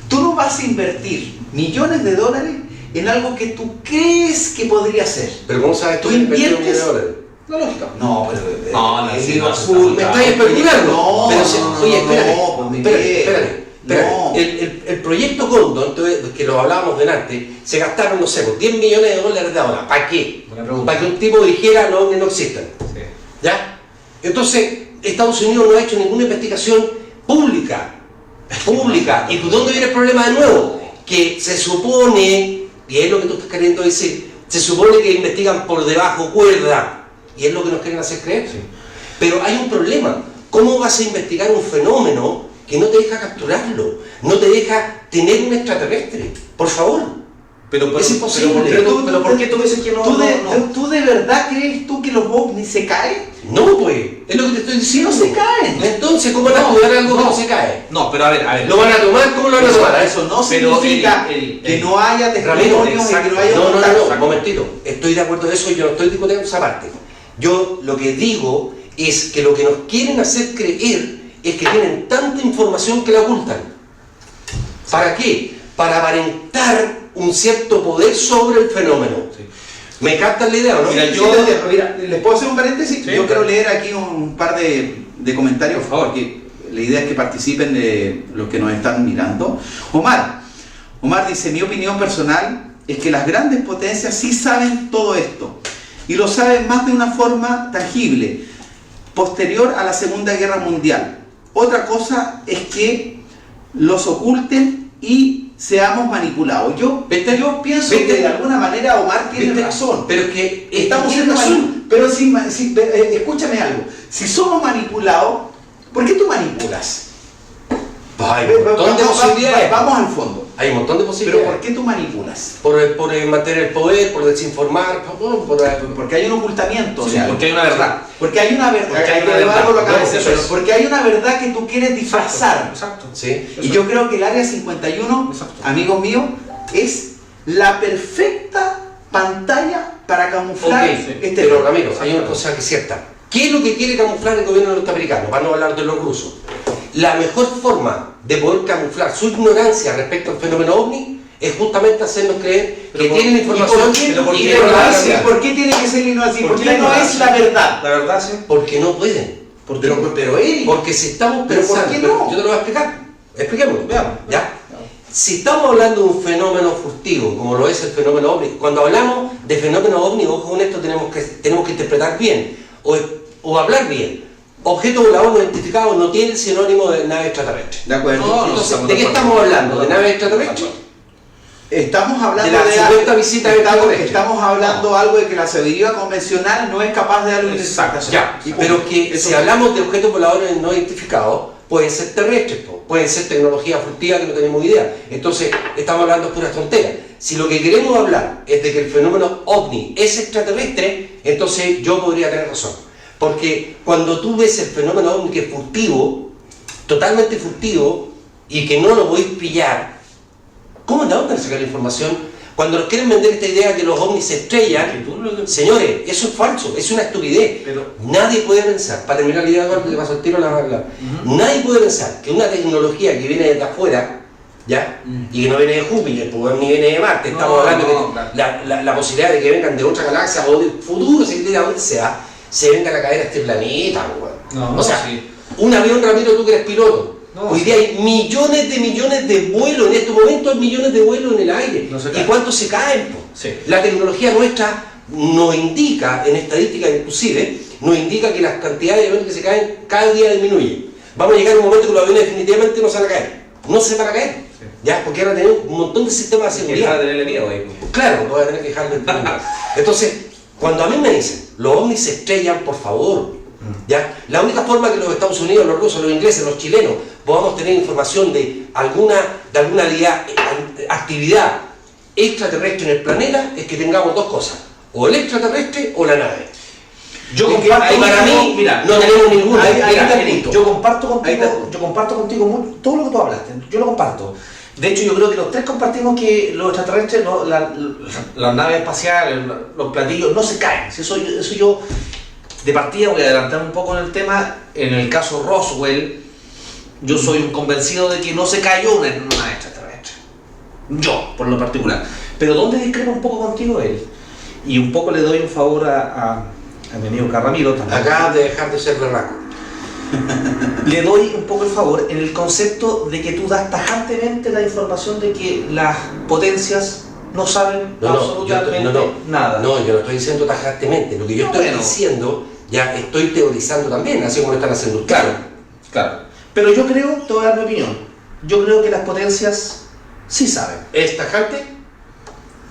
Tú no vas a invertir millones de dólares en algo que tú crees que podría ser. Pero ¿cómo sabes tú inviertes $1 millón de dólares? No, lógico. No, pero me estás especulando. Oye, espérate. El proyecto Cóndor, que lo hablábamos delante, se gastaron, no sé, $10 millones de dólares de ahora. ¿Para qué? Para que un tipo dijera no existen. Sí. ¿Ya? Entonces, Estados Unidos no ha hecho ninguna investigación pública. ¿Y dónde viene el problema de nuevo? Que se supone, y es lo que tú estás queriendo decir, se supone que investigan por debajo cuerda. Y es lo que nos quieren hacer creer. Sí. Pero hay un problema. ¿Cómo vas a investigar un fenómeno que no te deja capturarlo? No te deja tener un extraterrestre. Por favor. Es imposible. Pero ¿por qué tú dices que no? ¿Tú de verdad crees tú que los ovnis se caen? No, pues. Es lo que te estoy diciendo. No se caen. Entonces, ¿cómo van a estudiar algo que no se cae? No, pero a ver. ¿Lo van a tomar? ¿Cómo lo van a tomar? Eso no significa que no haya testimonios y que no haya... No, un momentito. Estoy de acuerdo de eso y yo no estoy discutiendo esa parte. Yo lo que digo es que lo que nos quieren hacer creer es que tienen tanta información que la ocultan. ¿Para qué? Para aparentar un cierto poder sobre el fenómeno. Sí. ¿Me captan la idea o no? Mira, ¿les puedo hacer un paréntesis? Sí, yo quiero leer aquí un par de comentarios, por favor, que la idea es que participen de los que nos están mirando. Omar dice, mi opinión personal es que las grandes potencias sí saben todo esto. Y lo saben más de una forma tangible, posterior a la Segunda Guerra Mundial. Otra cosa es que los oculten y seamos manipulados. Yo pienso que de alguna manera Omar tiene razón. Pero es que estamos en razón. Pero escúchame algo. Si somos manipulados, ¿por qué tú manipulas? Hay un montón de posibilidades. Vamos al fondo. Hay un montón de posibilidades. ¿Pero por qué tú manipulas? Por mantener el poder, por desinformar, porque hay un ocultamiento. Sí, porque hay una verdad. Porque hay una verdad. Porque hay una verdad que tú quieres disfrazar. Exacto. Sí. Y yo creo que el Área 51, amigos míos, es la perfecta pantalla para camuflar Pero Ramiro, hay una cosa que es cierta. ¿Qué es lo que quiere camuflar el gobierno norteamericano? Van a hablar de los rusos. La mejor forma de poder camuflar su ignorancia respecto al fenómeno ovni es justamente hacernos creer que tienen información ¿Y por qué tiene que ser ignorancia? ¿Por qué no es la verdad? La verdad, sí. Porque no pueden. Pero Eric, porque si estamos pensando, ¿por qué no? yo te lo voy a explicar, expliquémoslo, veamos, ¿ya? Si estamos hablando de un fenómeno furtivo, como lo es el fenómeno OVNI, cuando hablamos de fenómeno OVNI, ojo con esto, tenemos que interpretar bien, o hablar bien. Objeto volador no identificado no tiene el sinónimo de nave extraterrestre. De acuerdo. Entonces, ¿de qué estamos hablando? ¿De nave extraterrestre? Estamos hablando de la supuesta visita extraterrestre. Estamos hablando algo de que la sabiduría convencional no es capaz de darlo exacto. Ya, pero que si hablamos de objetos voladores no identificados, pueden ser terrestres, pueden ser tecnología furtiva que no tenemos idea. Entonces, estamos hablando de puras tonteras. Si lo que queremos hablar es de que el fenómeno OVNI es extraterrestre, entonces yo podría tener razón. Porque cuando tú ves el fenómeno OVNI que es furtivo, totalmente furtivo, y que no lo podéis pillar, ¿cómo de dónde sacar la información? Cuando nos quieren vender esta idea de que los ovnis se estrellan, señores, eso es falso, es una estupidez. Nadie puede pensar, para terminar la idea, le paso el tiro nadie puede pensar que una tecnología que viene desde afuera, ¿ya? Y que no viene de Júpiter, ni viene de Marte, estamos hablando de la posibilidad de que vengan de otra galaxia o del futuro, si de donde sea, se vengan a caer a este planeta, o sea, un avión, Ramiro, tú que eres piloto. Hoy día hay millones de vuelos, en estos momentos hay millones de vuelos en el aire. ¿Y cuántos se caen? La tecnología nuestra nos indica, en estadística inclusive, nos indica que las cantidades de aviones que se caen cada día disminuyen. Vamos a llegar a un momento que los aviones definitivamente no se van a caer. No se van a caer. ¿Ya? Porque ahora tenemos un montón de sistemas de seguridad. Y dejar de tenerle miedo ahí. Claro, no voy a tener que dejar de tenerle miedo. Entonces, cuando a mí me dicen, los ovnis se estrellan, por favor, ¿ya? La única forma que los Estados Unidos, los rusos, los ingleses, los chilenos podamos tener información de alguna actividad extraterrestre en el planeta es que tengamos dos cosas, o el extraterrestre o la nave. Yo comparto, para mí, mira, no tenemos ninguna. Yo comparto contigo todo lo que tú hablaste, yo lo comparto. De hecho, yo creo que los tres compartimos que los extraterrestres, las naves espaciales, los platillos, no se caen. Eso yo, de partida, voy a adelantar un poco en el tema. En el caso Roswell, yo soy un convencido de que no se cayó una nave extraterrestre. Yo, por lo particular. Pero ¿dónde discrepo un poco contigo él? Y un poco le doy un favor a mi amigo Ramiro también. Acabas de dejar de ser berraco. Le doy un poco el favor en el concepto de que tú das tajantemente la información de que las potencias no saben absolutamente nada. No, yo no estoy diciendo tajantemente. Lo que yo estoy diciendo, ya estoy teorizando también, así como lo están haciendo ustedes. Claro. Pero yo creo, te voy a dar mi opinión, yo creo que las potencias sí saben. ¿Es tajante?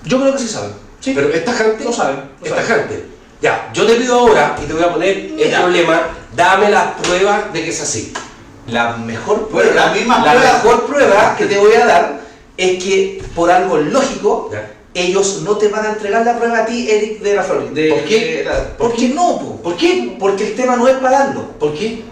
Yo creo que sí saben. ¿Sí? Pero ¿es tajante? No saben. Es tajante. Ya, yo te pido ahora, y te voy a poner el problema, dame las pruebas de que es así. La mejor prueba que te voy a dar es que, por algo lógico, ellos no te van a entregar la prueba a ti, Eric de la Florida. ¿Por qué? ¿Por qué no? ¿Por qué? Porque el tema no es para darlo. ¿Por qué?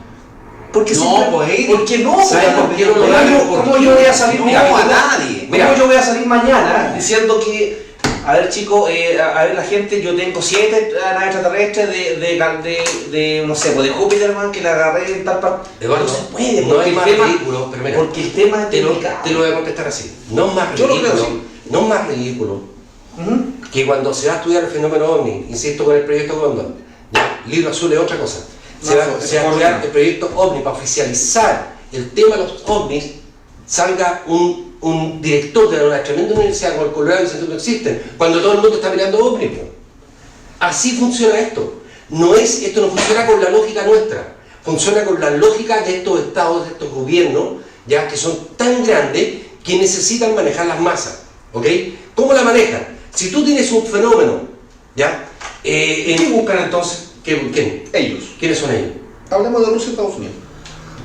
Porque porque no. ¿Sabes por qué no lo hago? ¿Cómo yo voy a salir? No, a nadie. ¿Cómo yo voy a salir mañana diciendo que, a ver chicos, a ver la gente, yo tengo 7 naves extraterrestres de no sé, de Júpiter, man, que la agarré en tal parte? Eduardo, no se puede, no es más ridículo, pero mira, porque el tema es te lo voy a contestar así. No es más ridículo, no es más ridículo que cuando se va a estudiar el fenómeno OVNI, insisto con el proyecto Condor, ¿ya? Libro azul es otra cosa. Se va a estudiar el proyecto OVNI para oficializar el tema de los OVNIs, salga un director de una tremenda universidad como el Colorado diciendo que no existen, cuando todo el mundo está mirando OVNIs. Así funciona esto. Esto no funciona con la lógica nuestra, funciona con la lógica de estos estados, de estos gobiernos, ya que son tan grandes que necesitan manejar las masas. ¿Ok? ¿Cómo la manejan? Si tú tienes un fenómeno, ¿ya? ¿Qué buscan entonces? ¿Quién? Ellos. ¿Quiénes son ellos? Hablemos de Rusia y Estados Unidos.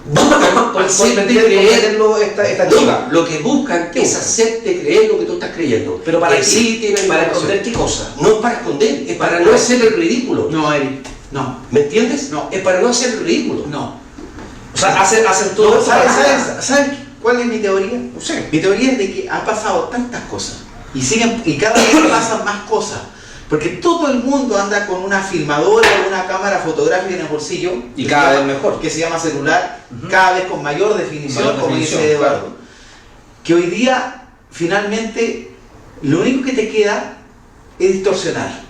Buscan hacerte creer esta chiva. Lo que buscan es hacerte creer lo que tú estás creyendo. Pero para que sí tienen para esconder qué cosa. No es para esconder, es para no hacer el ridículo. No, Eric, no. ¿Me entiendes? No. Es para no hacer el ridículo. No. O sea, hacen todo eso. ¿Sabes cuál es mi teoría? Sí. Mi teoría es de que han pasado tantas cosas y cada vez pasan más cosas. Porque todo el mundo anda con una filmadora o una cámara fotográfica en el bolsillo. Y cada vez mejor. Que se llama celular, cada vez con mayor definición, como dice Eduardo. Que hoy día finalmente lo único que te queda es distorsionar,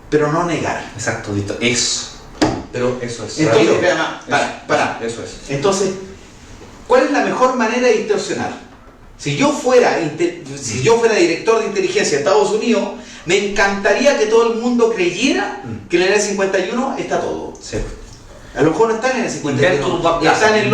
pero no negar. Exacto, eso. Pero eso es. Entonces, Eso es. Entonces, ¿cuál es la mejor manera de distorsionar? Si yo fuera director de inteligencia de Estados Unidos, me encantaría que todo el mundo creyera que en el Área 51 está todo. Sí. A lo mejor no está en el 51, está en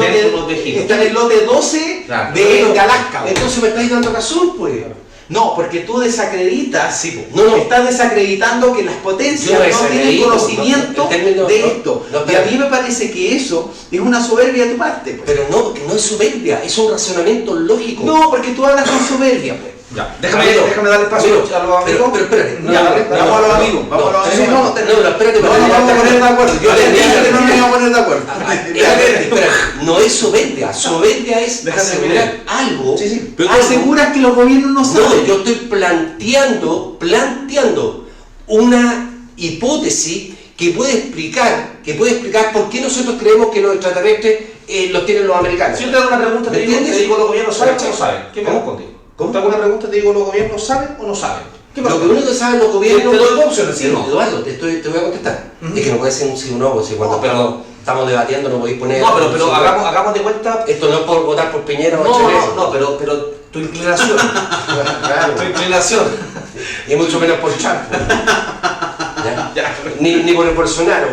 el lote 12 claro. de Alaska. Entonces me estáis dando razón, pues. No, porque tú desacreditas, No. estás desacreditando que las potencias no tienen conocimiento de esto. Y a mí me parece que eso es una soberbia de tu parte. Pues. Pero no, que no es soberbia, es un razonamiento lógico. No, porque tú hablas con soberbia, pues. Ya, déjame darle espacio a los amigos. Pero espérate. Vamos a los amigos. No, espérate. No nos vamos a poner de acuerdo. Yo le dije que no nos íbamos a poner de acuerdo. Espérate. No es soberbia. Soberbia es asegurar algo. Pero tú aseguras que los gobiernos no saben. No, yo estoy planteando una hipótesis que puede explicar por qué nosotros creemos que los extraterrestres los tienen los americanos. Si yo te hago una pregunta, te digo los gobiernos saben o no saben. ¿Qué me responde? ¿Cómo te hago una pregunta? Te digo, ¿los gobiernos saben o no saben? Lo que único que saben los gobiernos... Te doy dos opciones, ¿sí o no? Eduardo, te voy a contestar. Es que no puede ser un sí o no, porque cuando estamos debatiendo no podéis poner... No, pero hagamos de cuenta... Esto no es por votar por Piñera o Chávez. No, pero tu inclinación. Claro. Tu inclinación. Y mucho menos por Trump. ¿Ya? Ni por el Bolsonaro.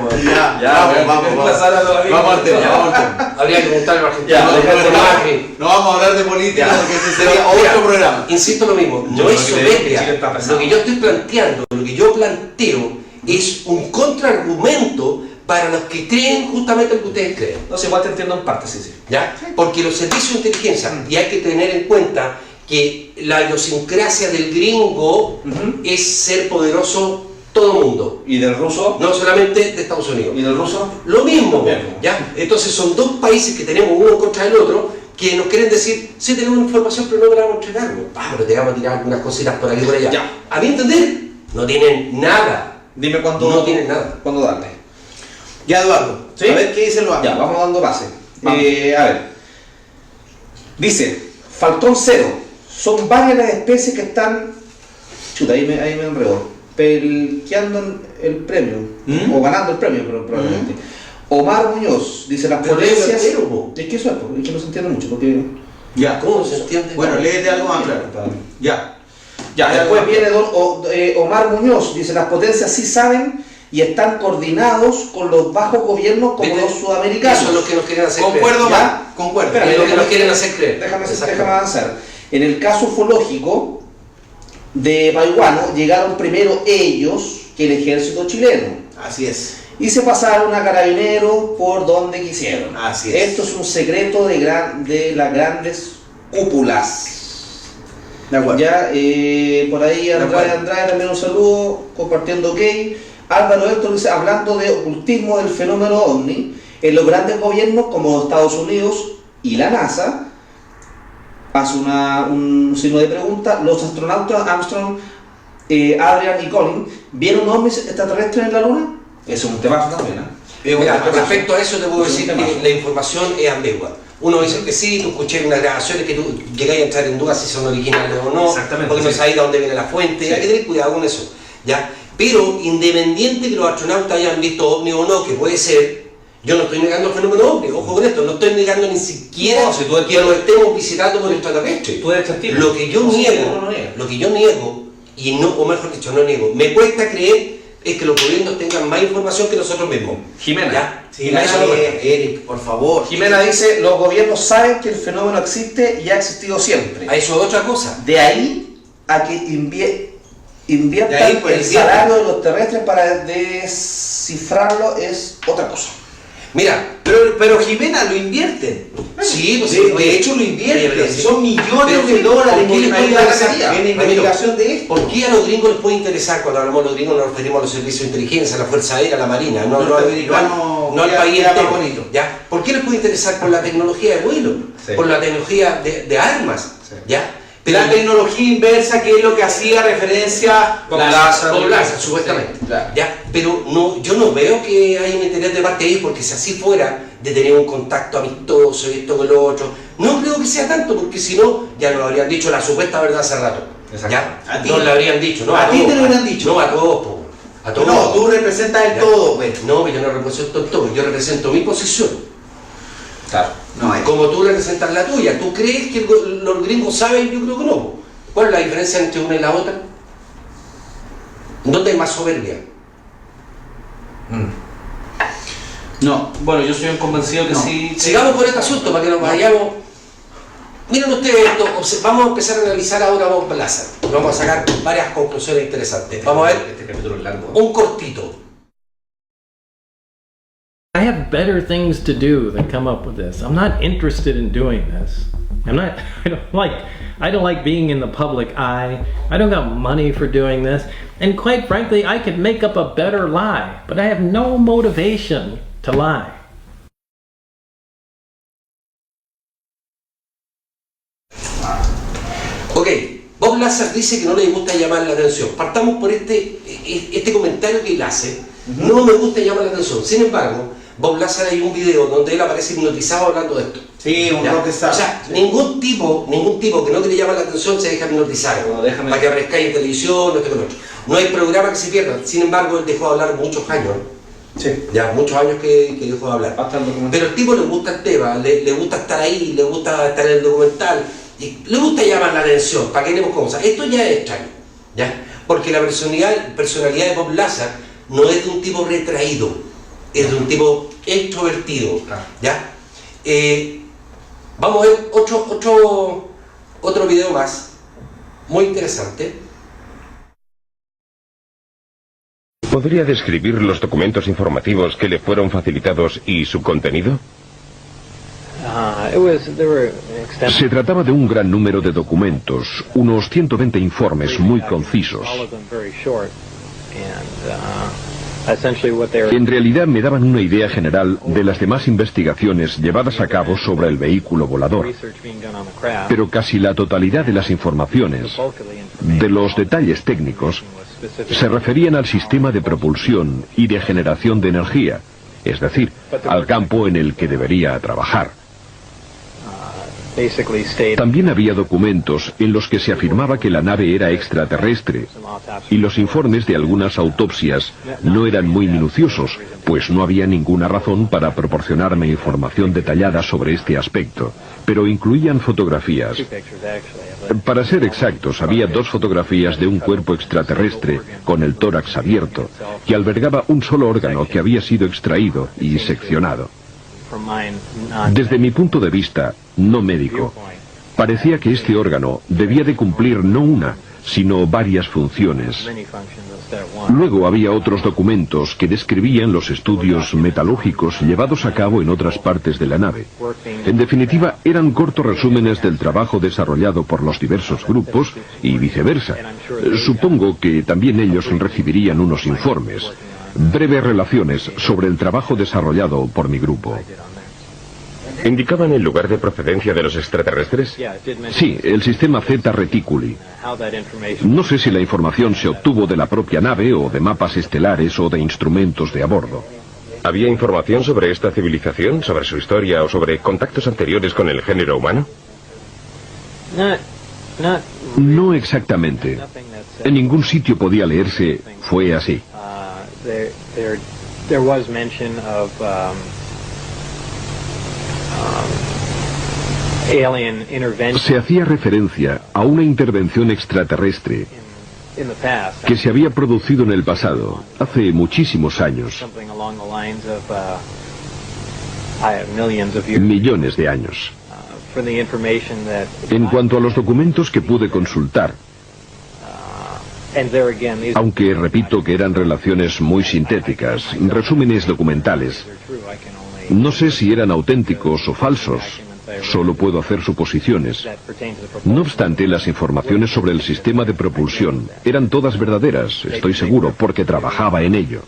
Vamos al tema. Habría que preguntarle a los argentinos. No vamos a hablar de política porque ese sería otro programa. Insisto lo mismo, no es soberbia. Lo que yo estoy planteando, lo que yo planteo es un contraargumento para los que creen justamente lo que ustedes creen. No sé, igual te entiendo en parte, sí. ¿Ya? Porque los servicios de inteligencia, y hay que tener en cuenta que la idiosincrasia del gringo es ser poderoso todo mundo. ¿Y del ruso? No solamente de Estados Unidos. ¿Y del ruso? Lo mismo. ¿Ya? Entonces son dos países que tenemos uno contra el otro que nos quieren decir, sí tenemos información pero no te la vamos a entregar. Pero te vamos a tirar algunas cositas por aquí y por allá. Ya. A mi entender, no tienen nada. Dime cuándo. No tienen nada. ¿Cuándo darle? Ya, Eduardo. ¿Sí? A ver qué dicen los amigos. Ya, vamos dando base. A ver. Dice, Falcón 0. Son varias las especies que están... Chuta, ahí me enredó. Pelqueando el premio. O ganando el premio, probablemente. Omar Muñoz dice las potencias... Es que eso es que no se entiende mucho, porque... Ya. ¿Cómo se entiende? Bueno, léete algo más claro. Ya. Después viene Omar Muñoz, dice las potencias sí saben y están coordinados con los bajos gobiernos como los sudamericanos. Eso es lo que nos quieren hacer Concuerdo, creer. Concuerdo. Es lo que nos quieren hacer creer. Déjame avanzar. En el caso ufológico de Paihuano, llegaron primero ellos que el ejército chileno. Así es. Y se pasaron a carabineros por donde quisieron. Así es. Esto es un secreto de las grandes cúpulas. De acuerdo. Ya, por ahí Andrade también un saludo, compartiendo ok. Álvaro Héctor dice, hablando de ocultismo del fenómeno OVNI, en los grandes gobiernos como Estados Unidos y la NASA, hace un signo de pregunta, los astronautas Armstrong, Adrian y Colin, ¿vieron ovnis extraterrestres en la Luna? Es un temazo también, Mira, con respecto a eso te puedo decir que la información es ambigua. Uno dice que sí, tú escuché unas grabaciones que tú llegáis a entrar en dudas si son originales o no, porque no sabéis de dónde viene la fuente, hay que tener cuidado con eso, ¿ya? Pero independiente que los astronautas hayan visto ovni o no, que puede ser, yo no estoy negando el fenómeno ovni, ojo con esto, no estoy negando ni siquiera que lo estemos visitando por extraterrestres. Tú eres testigo. Lo que yo niego, y no, o mejor dicho, no niego, me cuesta creer es que los gobiernos tengan más información que nosotros mismos. Jimena. ¿Ya? Eric, por favor. Jimena dice, los gobiernos saben que el fenómeno existe y ha existido siempre. A eso es otra cosa. De ahí a que inviertan el salario de los terrestres para descifrarlo es otra cosa. Mira, pero Jimena lo invierten. Sí, pues de hecho lo invierten. Son millones de dólares ¿por qué les puede interesar en investigación de esto? ¿Por qué a los gringos les puede interesar? Cuando hablamos de los gringos nos referimos a los servicios de inteligencia, a la Fuerza Aérea, a la Marina, no al país entero. Bonito. ¿Ya? ¿Por qué les puede interesar? Por la tecnología de vuelo, por la tecnología de armas, ¿ya? Pero la tecnología inversa, que es lo que hacía referencia con Plaza, supuestamente. Sí, claro. ¿Ya? Pero no, yo no veo que haya un interés de parte de ellos, porque si así fuera, de tener un contacto amistoso y esto con lo otro. No creo que sea tanto, porque si no, ya nos habrían dicho la supuesta verdad hace rato. ¿Ya? A ti. Nos la habrían dicho, ¿no? A ti te lo habrían dicho. No, a todos, po. A todos. No, tú representas el todo, pues. No, yo no represento el todo, yo represento mi posición. Claro. No, como tú representas la tuya. ¿Tú crees que los gringos saben? Yo creo que no. ¿Cuál es la diferencia entre una y la otra? ¿Dónde hay más soberbia? No, bueno, yo soy un convencido que sí. Sigamos por este asunto para que nos vayamos. Miren ustedes esto, vamos a empezar a analizar ahora Bob Lazar. Vamos a sacar varias conclusiones interesantes. Vamos a ver este capítulo es largo. un cortito. I have better things to do than come up with this. I'm not interested in doing this. I don't like being in the public eye. I don't got money for doing this. And quite frankly, I could make up a better lie, but I have no motivation to lie. Ok, Bob Lazar dice que no le gusta llamar la atención. Partamos por este comentario que él hace. No me gusta llamar la atención. Sin embargo, Bob Lazar hay un video donde él aparece hipnotizado hablando de esto. Sí, un rockstar. O sea, ningún tipo que no quiere llamar la atención se deja hipnotizar. No, para que aparezca en televisión, esto con otro. No hay programa que se pierda. Sin embargo, él dejó de hablar muchos años. Sí. Ya, muchos años que dejó de hablar. Pero el tipo le gusta el tema, le gusta estar ahí, le gusta estar en el documental. Y le gusta llamar la atención, para que tenemos cosas. Esto ya es extraño, ¿ya? Porque la personalidad de Bob Lazar no es de un tipo retraído, es de un tipo extrovertido, ¿ya? Vamos a ver otro video más, muy interesante. ¿Podría describir los documentos informativos que le fueron facilitados y su contenido? Se trataba de un gran número de documentos, unos 120 informes muy concisos. En realidad me daban una idea general de las demás investigaciones llevadas a cabo sobre el vehículo volador, pero casi la totalidad de las informaciones, de los detalles técnicos, se referían al sistema de propulsión y de generación de energía, es decir, al campo en el que debería trabajar. También había documentos en los que se afirmaba que la nave era extraterrestre, y los informes de algunas autopsias no eran muy minuciosos, pues no había ninguna razón para proporcionarme información detallada sobre este aspecto, pero incluían fotografías. Para ser exactos, había 2 fotografías de un cuerpo extraterrestre con el tórax abierto, que albergaba un solo órgano que había sido extraído y seccionado. Desde mi punto de vista, no médico, parecía que este órgano debía de cumplir no una, sino varias funciones. Luego había otros documentos que describían los estudios metalúrgicos llevados a cabo en otras partes de la nave. En definitiva, eran cortos resúmenes del trabajo desarrollado por los diversos grupos y viceversa. Supongo que también ellos recibirían unos informes, breves relaciones sobre el trabajo desarrollado por mi grupo. ¿Indicaban el lugar de procedencia de los extraterrestres? Sí, el sistema Zeta Reticuli. No sé si la información se obtuvo de la propia nave o de mapas estelares o de instrumentos de a bordo. ¿Había información sobre esta civilización, sobre su historia o sobre contactos anteriores con el género humano? No exactamente. En ningún sitio podía leerse, fue así. Se hacía referencia a una intervención extraterrestre que se había producido en el pasado, hace muchísimos años, millones de años. En cuanto a los documentos que pude consultar, aunque repito que eran relaciones muy sintéticas, resúmenes documentales, no sé si eran auténticos o falsos, solo puedo hacer suposiciones. No obstante, las informaciones sobre el sistema de propulsión eran todas verdaderas, estoy seguro, porque trabajaba en ello.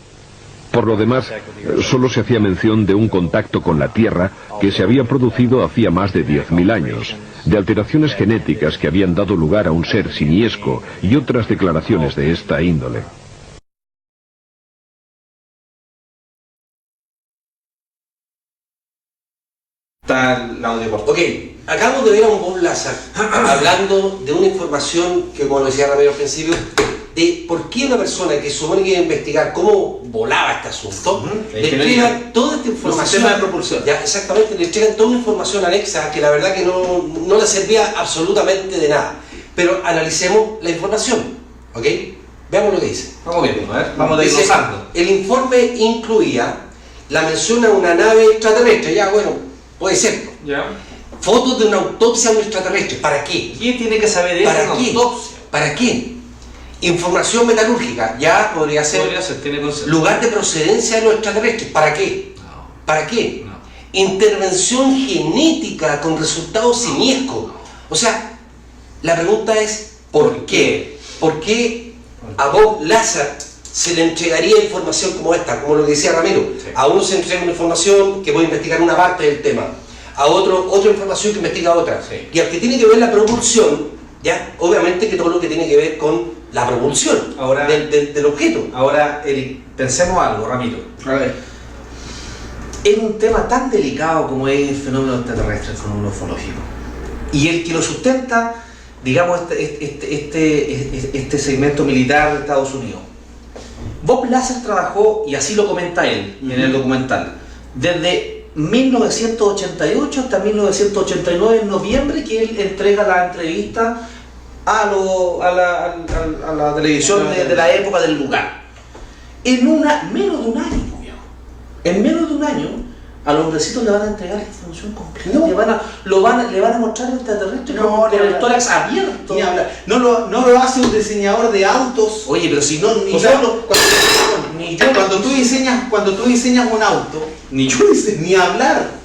Por lo demás, solo se hacía mención de un contacto con la Tierra que se había producido hacía más de 10.000 años, de alteraciones genéticas que habían dado lugar a un ser simiesco y otras declaraciones de esta índole. está el audio por. Ok, acabamos de ver a un Bob Lazar hablando de una información que, como lo decía Ramiro al principio, de por qué una persona que supone que iba a investigar cómo volaba este asunto, le entregan toda esta información. Sistema de propulsión. Ya, exactamente, le entregan toda una información anexa que la verdad que no le servía absolutamente de nada. Pero analicemos la información, ¿ok? Veamos lo que dice. Vamos viendo, a ver, vamos desglosando. El informe incluía la mención a una nave extraterrestre, ya bueno, puede ser. Ya. Fotos de una autopsia a un extraterrestre, ¿para qué? ¿Quién tiene que saber eso? ¿Para qué? Autopsia. ¿Para qué? Información metalúrgica, ya podría ser. Tiene concepto. Lugar de procedencia de los extraterrestres, ¿para qué? No. ¿Para qué? No. Intervención genética con resultados simiescos. O sea, la pregunta es, ¿por qué? ¿Por qué a Bob Lazar se le entregaría información como esta? Como lo que decía Ramiro, Sí. a uno se le entrega una información que puede investigar una parte del tema, a otro otra información que investiga otra, Sí. y al que tiene que ver la propulsión, ya, obviamente que todo lo que tiene que ver con la propulsión Ahora, del objeto. Ahora, Eric, pensemos algo, Ramiro. A ver. En un tema tan delicado como es el fenómeno extraterrestre, el fenómeno ufológico, y el que lo sustenta, digamos, este segmento militar de Estados Unidos. Bob Lazar trabajó, y así lo comenta él en el documental, desde 1988 hasta 1989, en noviembre, que él entrega la entrevista a la televisión de la época, del lugar. En menos de un año, viejo. En menos de un año, a los hombrecitos le van a entregar la información completa. No. Le van a mostrar el extraterrestre No, con el tórax abierto. Ni hablar. No lo hace un diseñador de autos. Oye, pero si no, ni O yo sea, lo- ni yo cuando tú diseñas un auto, ni yo hice. ni hablar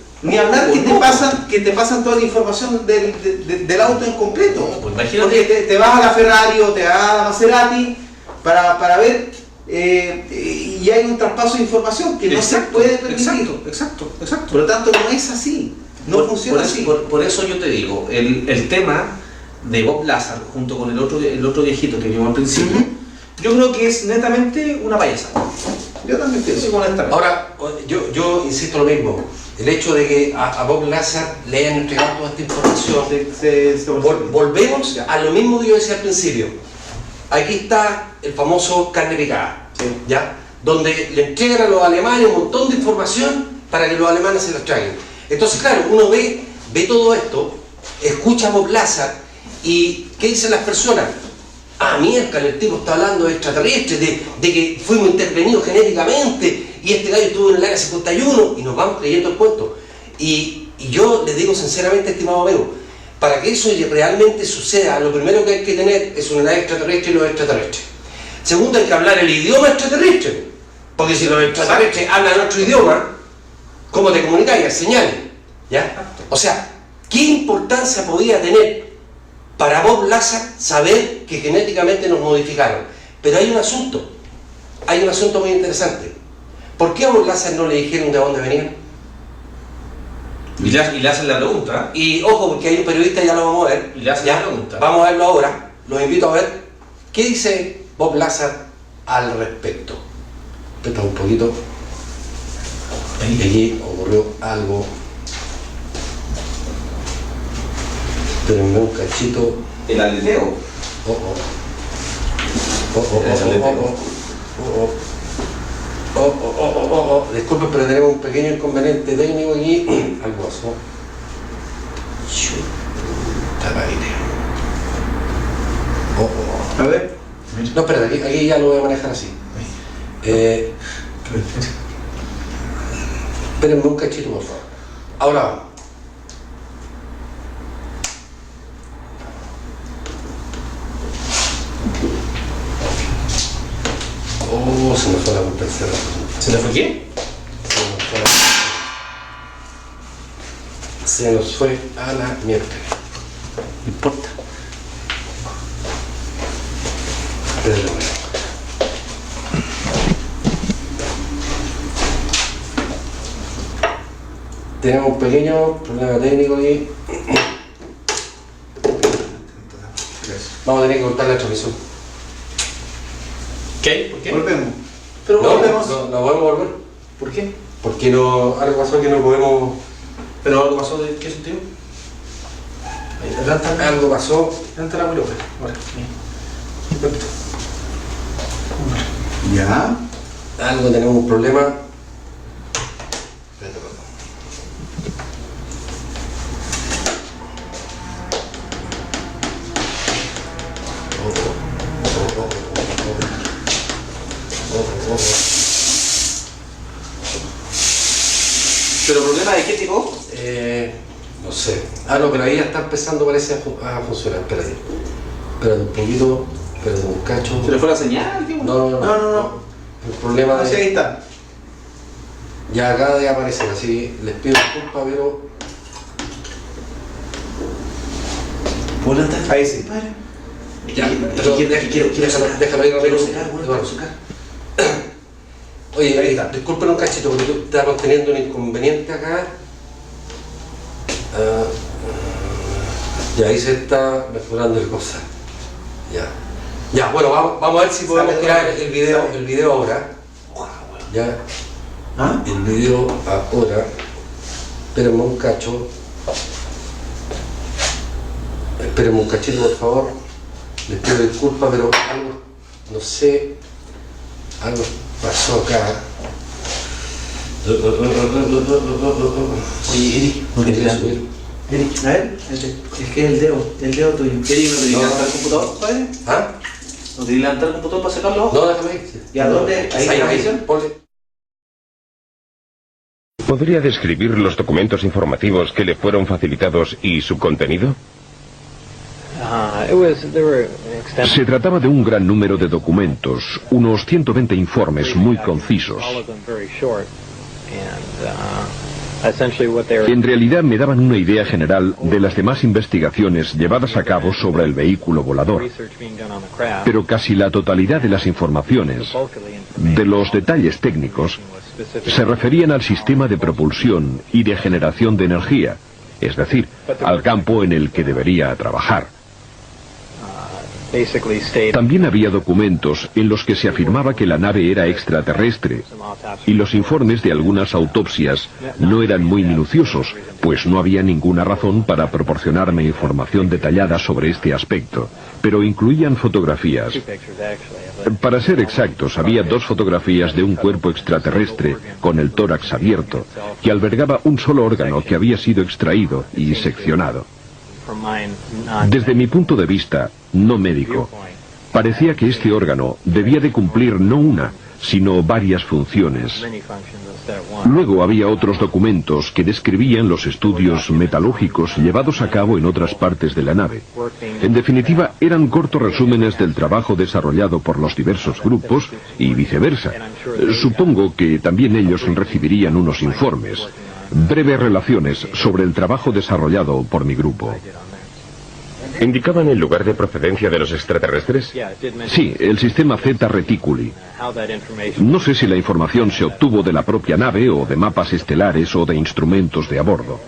que te pasan toda la información del auto en completo. No, pues imagínate. Porque te vas a la Ferrari o te vas a la Maserati para ver, y hay un traspaso de información que no se puede permitir. Exacto. Por lo tanto, no es así. No funciona por así. Por eso yo te digo, el tema de Bob Lazar junto con el otro viejito que vimos al principio, yo creo que es netamente una payasa. Yo también pienso. Ahora, yo insisto lo mismo. El hecho de que a Bob Lazar le hayan entregado toda esta información, volvemos a lo mismo que yo decía al principio. Aquí está el famoso carne picada, ¿ya? Donde le entregan a los alemanes un montón de información para que los alemanes se la traigan. Entonces, claro, uno ve todo esto, escucha a Bob Lazar y ¿qué dicen las personas? Ah, mierda, el tipo está hablando de extraterrestres, de que fuimos intervenidos genéticamente y este gallo estuvo en el área 51 y nos vamos creyendo el cuento. Y yo les digo sinceramente, estimado amigo, para que eso realmente suceda, lo primero que hay que tener es una nave extraterrestre y los extraterrestres. Segundo, hay que hablar el idioma extraterrestre, porque si los extraterrestres hablan otro idioma, ¿cómo te comunicáis? Señales, ¿ya? O sea, ¿qué importancia podía tener para Bob Lazar saber que genéticamente nos modificaron? Pero hay un asunto muy interesante. ¿Por qué a Bob Lazar no le dijeron de dónde venían? Y le hacen la pregunta. Y ojo, porque hay un periodista, ya lo vamos a ver. Y le hacen la pregunta. Vamos a verlo ahora. Los invito a ver qué dice Bob Lazar al respecto. Espera un poquito. Y aquí ocurrió algo. Espérenme un cachito. El aleteo. Disculpen, pero tenemos un pequeño inconveniente técnico aquí. Algo pasó. A ver. No, espérate, aquí ya lo voy a manejar así. Espérenme un cachito, por favor. Ahora vamos. Oh, se me fue la punta del cerro. ¿Se le fue qué? Se nos fue a la mierda. No importa. Espérenme. Tenemos un pequeño problema técnico aquí. Vamos a tener que cortar la transmisión. ¿Qué? ¿Por qué? Volvemos. Pero No, volvemos. no podemos volver. ¿Por qué? Porque algo pasó que no podemos ¿Pero algo pasó de qué sentido? Algo pasó. Adelante la López. Ahora, perfecto. Ya. Algo, tenemos un problema. ¿Pero problema de qué tipo? No sé. Ah, no, pero ahí ya está empezando, parece, a funcionar. Espérate. Espérate un poquito. Espérate un cacho. ¿Se le fue la señal? Tío? No. El problema de... ahí está. Ya acaba de aparecer, así les pido disculpas, pero... ¿Puedo levantar? Ahí sí, padre. Ya, pero déjalo ir rápido. Oye, disculpen un cachito porque estamos teniendo un inconveniente acá. Ya ahí se está mejorando la cosa. Ya, bueno, vamos a ver si podemos tirar el video ahora. Ya. El video ahora. Espérenme un cacho. Espérenme un cachito, por favor. Les pido disculpas, pero algo, no sé, algo pasó acá. Oye, Eric, no te quieras subir. Eric, a ver, es que el dedo tuyo. Eric, ¿no te levantar el computador, padre? ¿Ah? ¿No te levantar el computador para sacarlo? No, déjame ir. ¿Y a dónde? Ahí. ¿Podría describir los documentos informativos que le fueron facilitados y su contenido? Se trataba de un gran número de documentos, unos 120 informes muy concisos. En realidad me daban una idea general de las demás investigaciones llevadas a cabo sobre el vehículo volador, pero casi la totalidad de las informaciones, de los detalles técnicos, se referían al sistema de propulsión y de generación de energía, es decir, al campo en el que debería trabajar. También había documentos en los que se afirmaba que la nave era extraterrestre, y los informes de algunas autopsias no eran muy minuciosos, pues no había ninguna razón para proporcionarme información detallada sobre este aspecto, pero incluían fotografías. Para ser exactos, había 2 fotografías de un cuerpo extraterrestre con el tórax abierto, que albergaba un solo órgano que había sido extraído y seccionado. Desde mi punto de vista, no médico, parecía que este órgano debía de cumplir no una, sino varias funciones. Luego había otros documentos que describían los estudios metalúrgicos llevados a cabo en otras partes de la nave. En definitiva, eran cortos resúmenes del trabajo desarrollado por los diversos grupos y viceversa. Supongo que también ellos recibirían unos informes. Breves relaciones sobre el trabajo desarrollado por mi grupo. ¿Indicaban el lugar de procedencia de los extraterrestres? Sí, el sistema Zeta Reticuli. No sé si la información se obtuvo de la propia nave o de mapas estelares o de instrumentos de a bordo.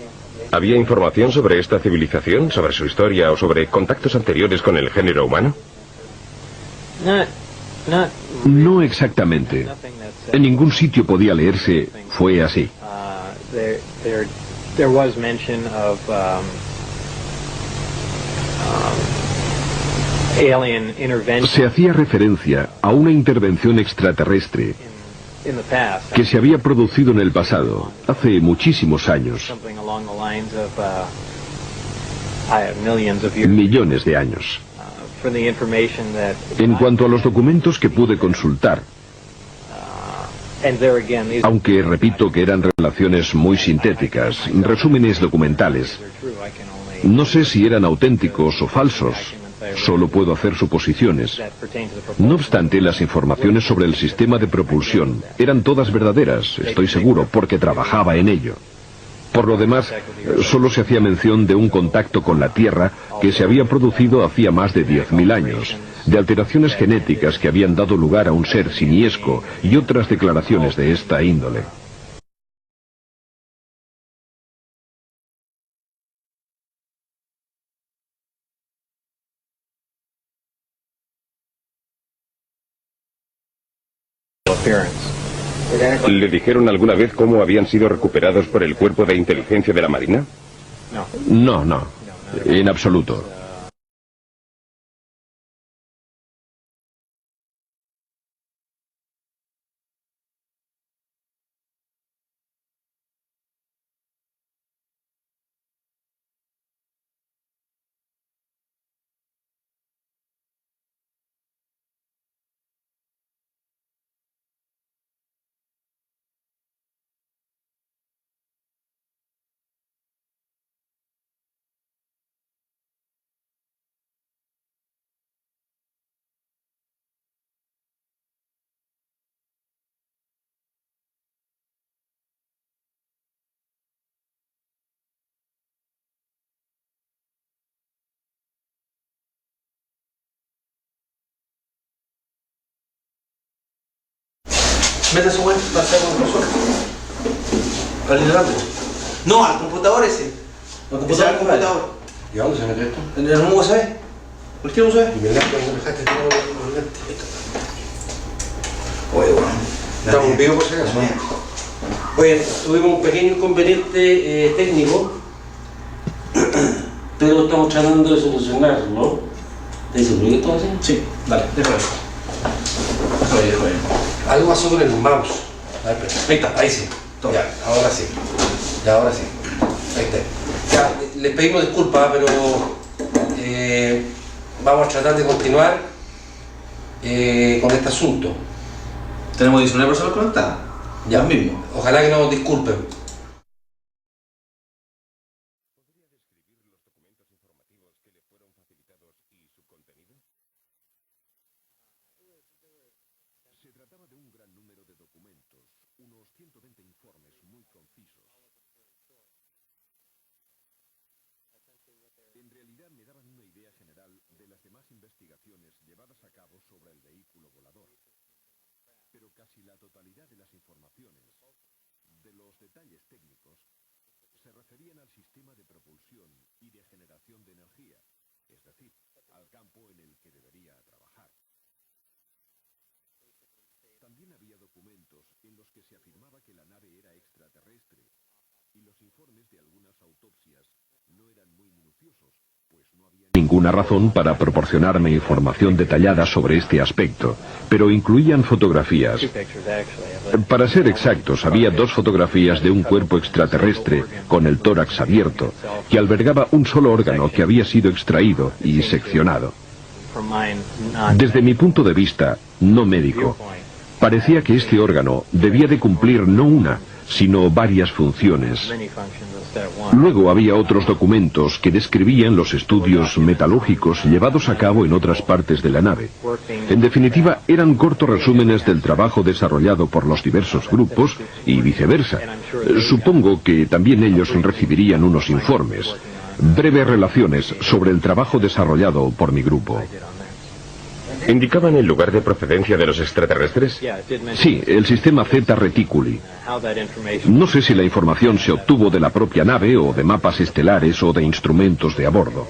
¿Había información sobre esta civilización, sobre su historia o sobre contactos anteriores con el género humano? No exactamente. En ningún sitio podía leerse, fue así. Se hacía referencia a una intervención extraterrestre que se había producido en el pasado, hace muchísimos años, millones de años. En cuanto a los documentos que pude consultar, aunque repito que eran relaciones muy sintéticas, resúmenes documentales, no sé si eran auténticos o falsos, solo puedo hacer suposiciones. No obstante, las informaciones sobre el sistema de propulsión eran todas verdaderas, estoy seguro, porque trabajaba en ello. Por lo demás, solo se hacía mención de un contacto con la Tierra que se había producido hacía más de 10.000 años, de alteraciones genéticas que habían dado lugar a un ser simiesco y otras declaraciones de esta índole. ¿Le dijeron alguna vez cómo habían sido recuperados por el Cuerpo de Inteligencia de la Marina? No, en absoluto. Mete su web para hacer un profesor. ¿Al liderazgo? No, al computador ese. ¿Al computador? ¿Y a dónde se mete esto? ¿En el USB? ¿Cualquier USB? Y me dejaste los lentes. Oye, bueno. Estamos en vivo por si acaso. Oye, tuvimos un pequeño inconveniente técnico, pero estamos tratando de solucionarlo. ¿Te seguro que esto va a ser? Sí, dale, déjalo. Algo pasó con el mouse. A ver, ahí está, ahí sí. Ya, ahora sí. Ya, ahora sí. Ahí está. Ya, les pedimos disculpas, pero vamos a tratar de continuar con este asunto. Tenemos 19 personas conectadas. Ya mismo. Ojalá que nos disculpen. Se trataba de un gran número de documentos, unos 120 informes muy concisos. En realidad me daban una idea general de las demás investigaciones llevadas a cabo sobre el vehículo volador. Pero casi la totalidad de las informaciones, de los detalles técnicos, se referían al sistema de propulsión y de generación de energía, es decir, al campo en el que debería trabajar. También había documentos en los que se afirmaba que la nave era extraterrestre, y los informes de algunas autopsias no eran muy minuciosos, pues no había Ninguna razón para proporcionarme información detallada sobre este aspecto, pero incluían fotografías. Para ser exactos, había 2 fotografías de un cuerpo extraterrestre con el tórax abierto, que albergaba un solo órgano que había sido extraído y seccionado. Desde mi punto de vista, no médico, parecía que este órgano debía de cumplir no una, sino varias funciones. Luego había otros documentos que describían los estudios metalúrgicos llevados a cabo en otras partes de la nave. En definitiva, eran cortos resúmenes del trabajo desarrollado por los diversos grupos y viceversa. Supongo que también ellos recibirían unos informes, breves relaciones sobre el trabajo desarrollado por mi grupo. ¿Indicaban el lugar de procedencia de los extraterrestres? Sí, el sistema Zeta Reticuli. No sé si la información se obtuvo de la propia nave o de mapas estelares o de instrumentos de a bordo.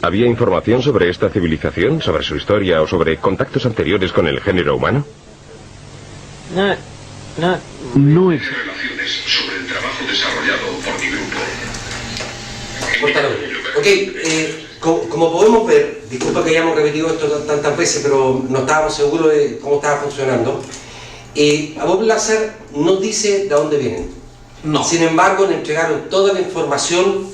¿Había información sobre esta civilización, sobre su historia o sobre contactos anteriores con el género humano? No es... Relaciones sobre el trabajo desarrollado por mi grupo. Ok, como podemos ver, disculpa que hayamos repetido esto tantas veces, pero no estábamos seguros de cómo estaba funcionando. A Bob Lazar nos dice de dónde vienen. No. Sin embargo, le entregaron toda la información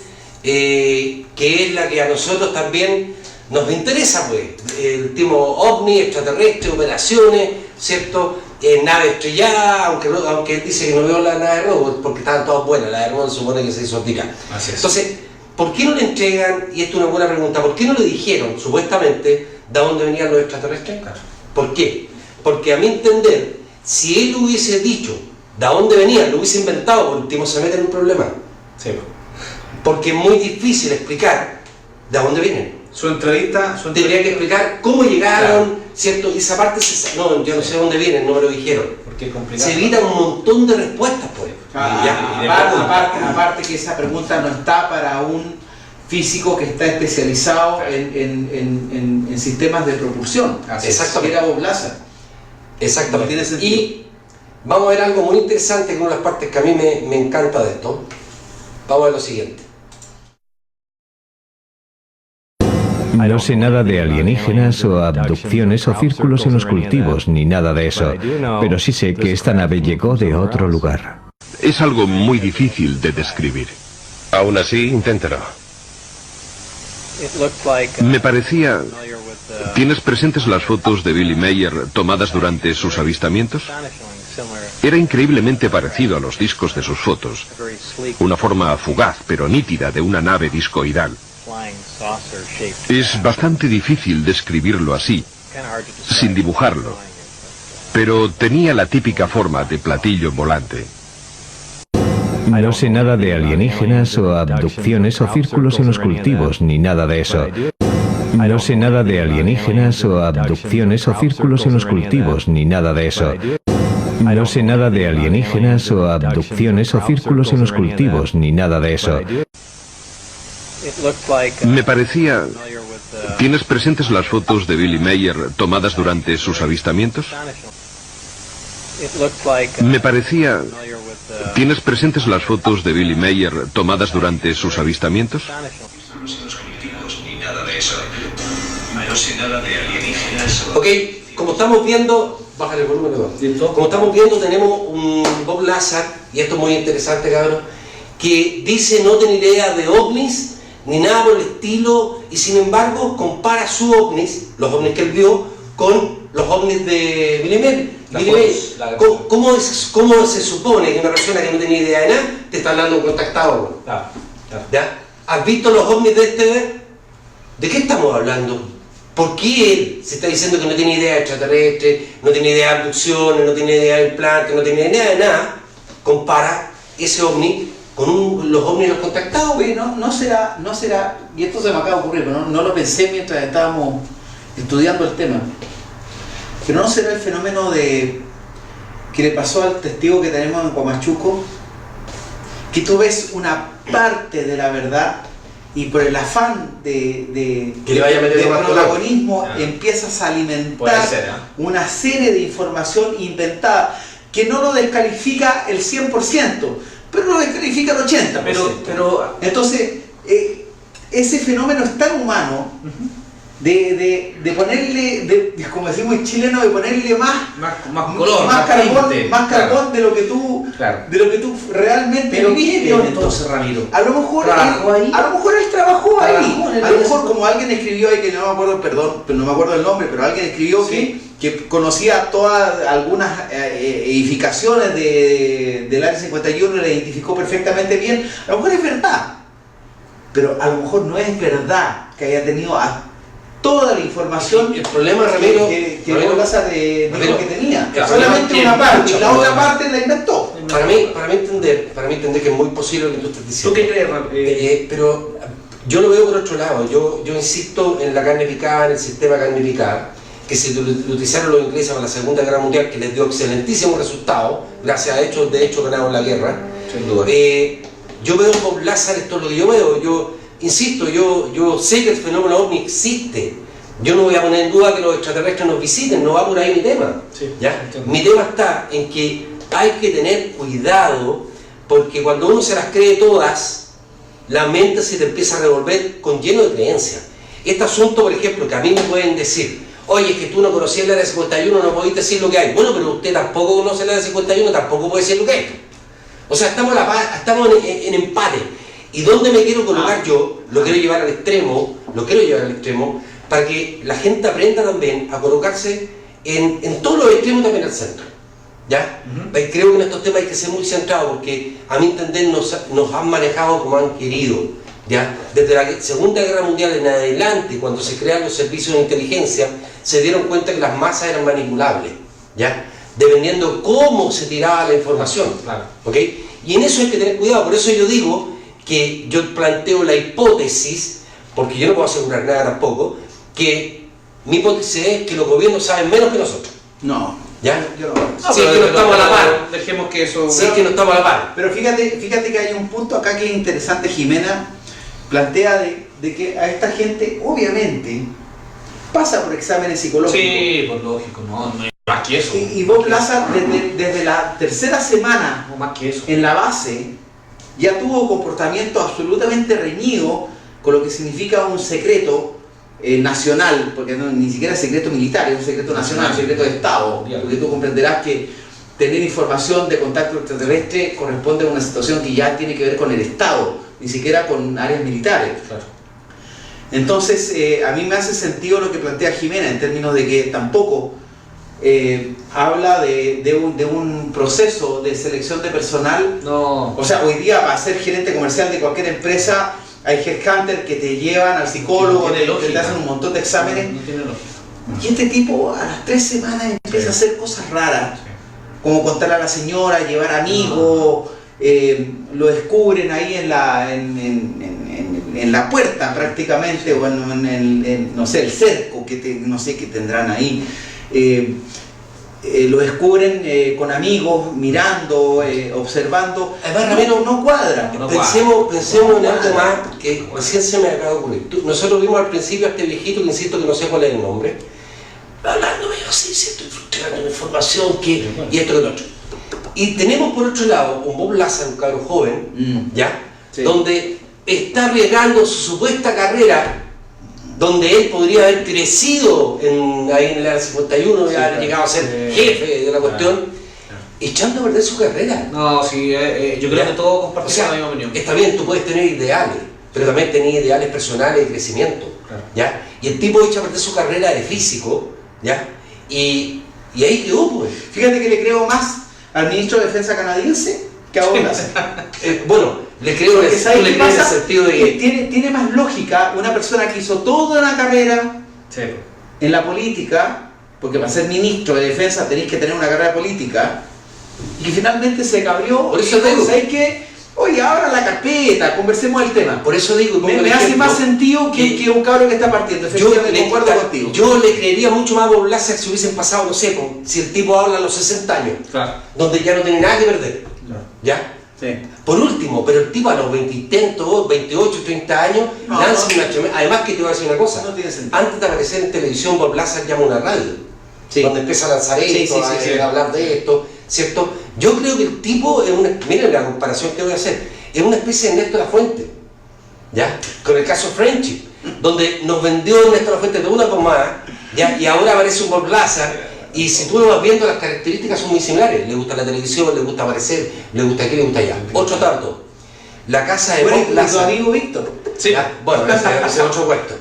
que es la que a nosotros también nos interesa, pues. El tema OVNI, extraterrestre, operaciones, ¿cierto? Nave estrellada, aunque él dice que no veo la nave de robot, porque estaban todas buenas, la de robot se supone que se hizo tira. Así es. Entonces, ¿por qué no le entregan, y esto es una buena pregunta, por qué no le dijeron, supuestamente, de dónde venían los extraterrestres? ¿Por qué? Porque a mi entender, si él hubiese dicho de dónde venían, lo hubiese inventado, por último se mete en un problema. Sí. Porque es muy difícil explicar de dónde vienen. Su entrevista... Tendría que explicar cómo llegaron, claro. ¿Cierto? Y esa parte, no, yo no sé dónde vienen, no me lo dijeron. Porque es complicado. Se evita un montón de respuestas, pues. Aparte que esa pregunta no está para un físico que está especializado en sistemas de propulsión. Exactamente. Era Bob Lazar. Exactamente. No tiene sentido. vamos a ver algo muy interesante, que es una de las partes que a mí me encanta de esto. Vamos a ver lo siguiente. No sé nada de alienígenas o abducciones o círculos en los cultivos, ni nada de eso, pero sí sé que esta nave llegó de otro lugar. Es algo muy difícil de describir. Aún así, inténtalo. Me parecía... ¿Tienes presentes las fotos de Billy Mayer tomadas durante sus avistamientos? Era increíblemente parecido a los discos de sus fotos. Una forma fugaz pero nítida de una nave discoidal. Es bastante difícil describirlo así, sin dibujarlo, pero tenía la típica forma de platillo volante. No sé nada de alienígenas o abducciones o círculos en los cultivos, ni nada de eso. No sé nada de alienígenas o abducciones o círculos en los cultivos, ni nada de eso. No sé nada de alienígenas o abducciones o círculos en los cultivos, ni nada de eso. Me parecía... ¿Tienes presentes las fotos de Billy Mayer tomadas durante sus avistamientos? Me parecía... ¿Tienes presentes las fotos de Billy Mayer tomadas durante sus avistamientos? Ok, como estamos viendo, bájale el volumen, como estamos viendo, tenemos un Bob Lazar, y esto es muy interesante, cabrón, que dice no tener idea de ovnis ni nada por el estilo, y sin embargo compara sus ovnis, los ovnis que él vio, con los ovnis de Billy Mayer. ¿Cómo se supone que una persona que no tenía idea de nada te está hablando de un contactado? ¿Ya? ¿Has visto los ovnis de este? ¿De qué estamos hablando? ¿Por qué él se está diciendo que no tiene idea de extraterrestre, no tiene idea de abducciones, no tiene idea de implantes, no tiene idea de nada? Compara ese ovni con los ovnis de los contactados. Oye, no será, y esto se me acaba de ocurrir, pero no lo pensé mientras estábamos estudiando el tema, pero no será el fenómeno de que le pasó al testigo que tenemos en Huamachuco, que tú ves una parte de la verdad y por el afán de protagonismo empiezas a alimentar una serie de información inventada que no lo descalifica el 100%, pero lo descalifica el 80%. Pero entonces ese fenómeno es tan humano de ponerle, como decimos en chileno, de ponerle más color, más carbón de lo que tú realmente viviste. Entonces, Ramiro, a lo mejor él trabajó ahí. A lo mejor, como alguien escribió ahí, que no me acuerdo, perdón, pero no me acuerdo el nombre, pero alguien escribió que conocía algunas edificaciones del Área 51 y la identificó perfectamente bien. A lo mejor es verdad, pero a lo mejor no es verdad que haya tenido toda la información. El problema, Ramiro, que Lazar dijo que tenía. Solamente una parte, y la otra parte la inventó. Para mí entender que es muy posible lo que tú estás diciendo. ¿Tú qué crees, pero yo lo veo por otro lado. Yo insisto en la carne picada, en el sistema carne picada, que se lo utilizaron los ingleses para la Segunda Guerra Mundial, que les dio excelentísimos resultados, gracias a de hecho ganaron la guerra. Sin duda. Yo veo con Lazar, esto es lo que yo veo. Insisto, yo sé que el fenómeno ovni existe. Yo no voy a poner en duda que los extraterrestres nos visiten, no va por ahí mi tema. ¿Ya? Mi tema está en que hay que tener cuidado, porque cuando uno se las cree todas, la mente se te empieza a revolver con lleno de creencias. Este asunto, por ejemplo, que a mí me pueden decir, oye, es que tú no conocías el Área 51, no podés decir lo que hay. Bueno, pero usted tampoco conoce el Área 51, tampoco puede decir lo que hay. O sea, estamos en empate. ¿Y dónde me quiero colocar yo? Lo quiero llevar al extremo, para que la gente aprenda también a colocarse en todos los extremos, también al centro. ¿Ya? Creo que en estos temas hay que ser muy centrados, porque a mi entender nos han manejado como han querido. ¿Ya? Desde la Segunda Guerra Mundial en adelante, cuando se crearon los servicios de inteligencia, se dieron cuenta que las masas eran manipulables, ¿ya? Dependiendo cómo se tiraba la información. ¿Okay? Y en eso hay que tener cuidado. Por eso yo digo que yo planteo la hipótesis, porque yo no puedo asegurar nada tampoco, que mi hipótesis es que los gobiernos saben menos que nosotros. No. ¿Ya? Yo no. Sí, es que no estamos a la par. Dejemos que eso... Sí, es que no estamos a la par. Pero fíjate que hay un punto acá que es interesante. Jimena plantea de que a esta gente, obviamente, pasa por exámenes psicológicos. Sí, por lógico, no. Más que eso. Y Bob Lazar, desde la tercera semana No, más que eso. en la base, ya tuvo comportamiento absolutamente reñido con lo que significa un secreto nacional, porque ni siquiera es secreto militar, es un secreto nacional, un secreto de Estado, porque tú comprenderás que tener información de contacto extraterrestre corresponde a una situación que ya tiene que ver con el Estado, ni siquiera con áreas militares. Claro. Entonces, a mí me hace sentido lo que plantea Jimena, en términos de que tampoco habla de un proceso de selección de personal. No. O sea, hoy día para ser gerente comercial de cualquier empresa hay headhunters que te llevan al psicólogo, que te hacen un montón de exámenes. No tiene lógica. Y este tipo a las 3 semanas empieza a hacer cosas raras, como contarle a la señora, llevar amigos, lo descubren ahí en la puerta prácticamente, o en no sé, el cerco no sé qué tendrán ahí. Lo descubren con amigos, mirando, observando. Además, Ramiro, no cuadra. Pensemos en algo más que recién se me acaba de ocurrir. Nosotros vimos al principio a este viejito, que insisto que no sé cuál es el nombre, hablando medio así, estoy frustrando la información, y esto que lo otro. Y tenemos por otro lado un Bob Lazar, un cabro joven, ¿ya? Sí. Donde está arriesgando su supuesta carrera, donde él podría haber crecido ahí en el área 51, ya haber llegado a ser jefe de la cuestión, echando a perder su carrera. No, sí, yo creo que todos compartimos la misma opinión. Está bien, tú puedes tener ideales, pero también tenés ideales personales de crecimiento, ¿ya? Y el tipo echa a perder su carrera de físico, ¿ya? Y ahí quedó, pues. Fíjate que le creo más al ministro de Defensa canadiense que a Bob Lazar. Bueno, le creo en el sentido de que tiene más lógica una persona que hizo toda una carrera en la política, porque para ser ministro de Defensa tenéis que tener una carrera política, y que finalmente se cabrió. Por eso digo, hay que, oye, abra la carpeta, conversemos del tema. Por eso digo, me hace más sentido que un cabro que está partiendo. Efectivamente, concuerdo contigo. Yo le creería mucho más a Bob Lazar si hubiesen pasado, no sé, si el tipo habla a los 60 años, donde ya no tiene nada que perder. ¿Ya? Sí. Por último, pero el tipo a los 28, 30 años lanza una tremenda. Además, que te voy a decir una cosa, antes de aparecer en televisión, Bob Lazar llama a una radio, donde empieza a lanzar esto, a hablar de esto, ¿cierto? Yo creo que el tipo es miren la comparación que voy a hacer, es una especie de Néstor Lafuente, ¿ya? Con el caso Friendship, donde nos vendió Néstor Lafuente de una pomada, ¿ya? Y ahora aparece un Bob Lazar. Y si tú lo vas viendo, las características son muy similares. Le gusta la televisión, le gusta aparecer, le gusta aquí, le gusta allá. Otro tanto. La casa de Bob Lazar. Tu amigo Víctor. Sí. Bueno, ese es otro puesto.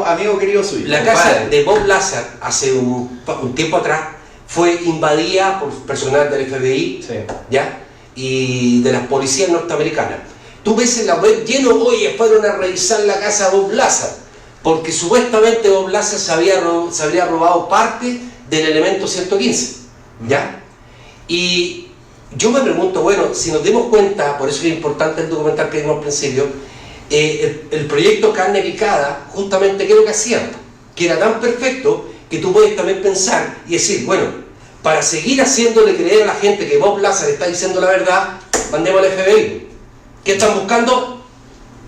Amigo querido suyo. La casa de Bob Lazar, hace un tiempo atrás, fue invadida por personal del FBI, ¿ya? Y de las policías norteamericanas. Tú ves en la web lleno, oye, fueron a revisar la casa de Bob Lazar, porque supuestamente Bob Lazar se habría robado parte del elemento 115, ¿ya? Y yo me pregunto, bueno, si nos dimos cuenta, por eso es importante el documental que vimos al principio, el proyecto Carne Picada, justamente, ¿qué es lo que hacían? Que era tan perfecto que tú puedes también pensar y decir, bueno, para seguir haciéndole creer a la gente que Bob Lazar está diciendo la verdad, mandemos al FBI. ¿Qué están buscando?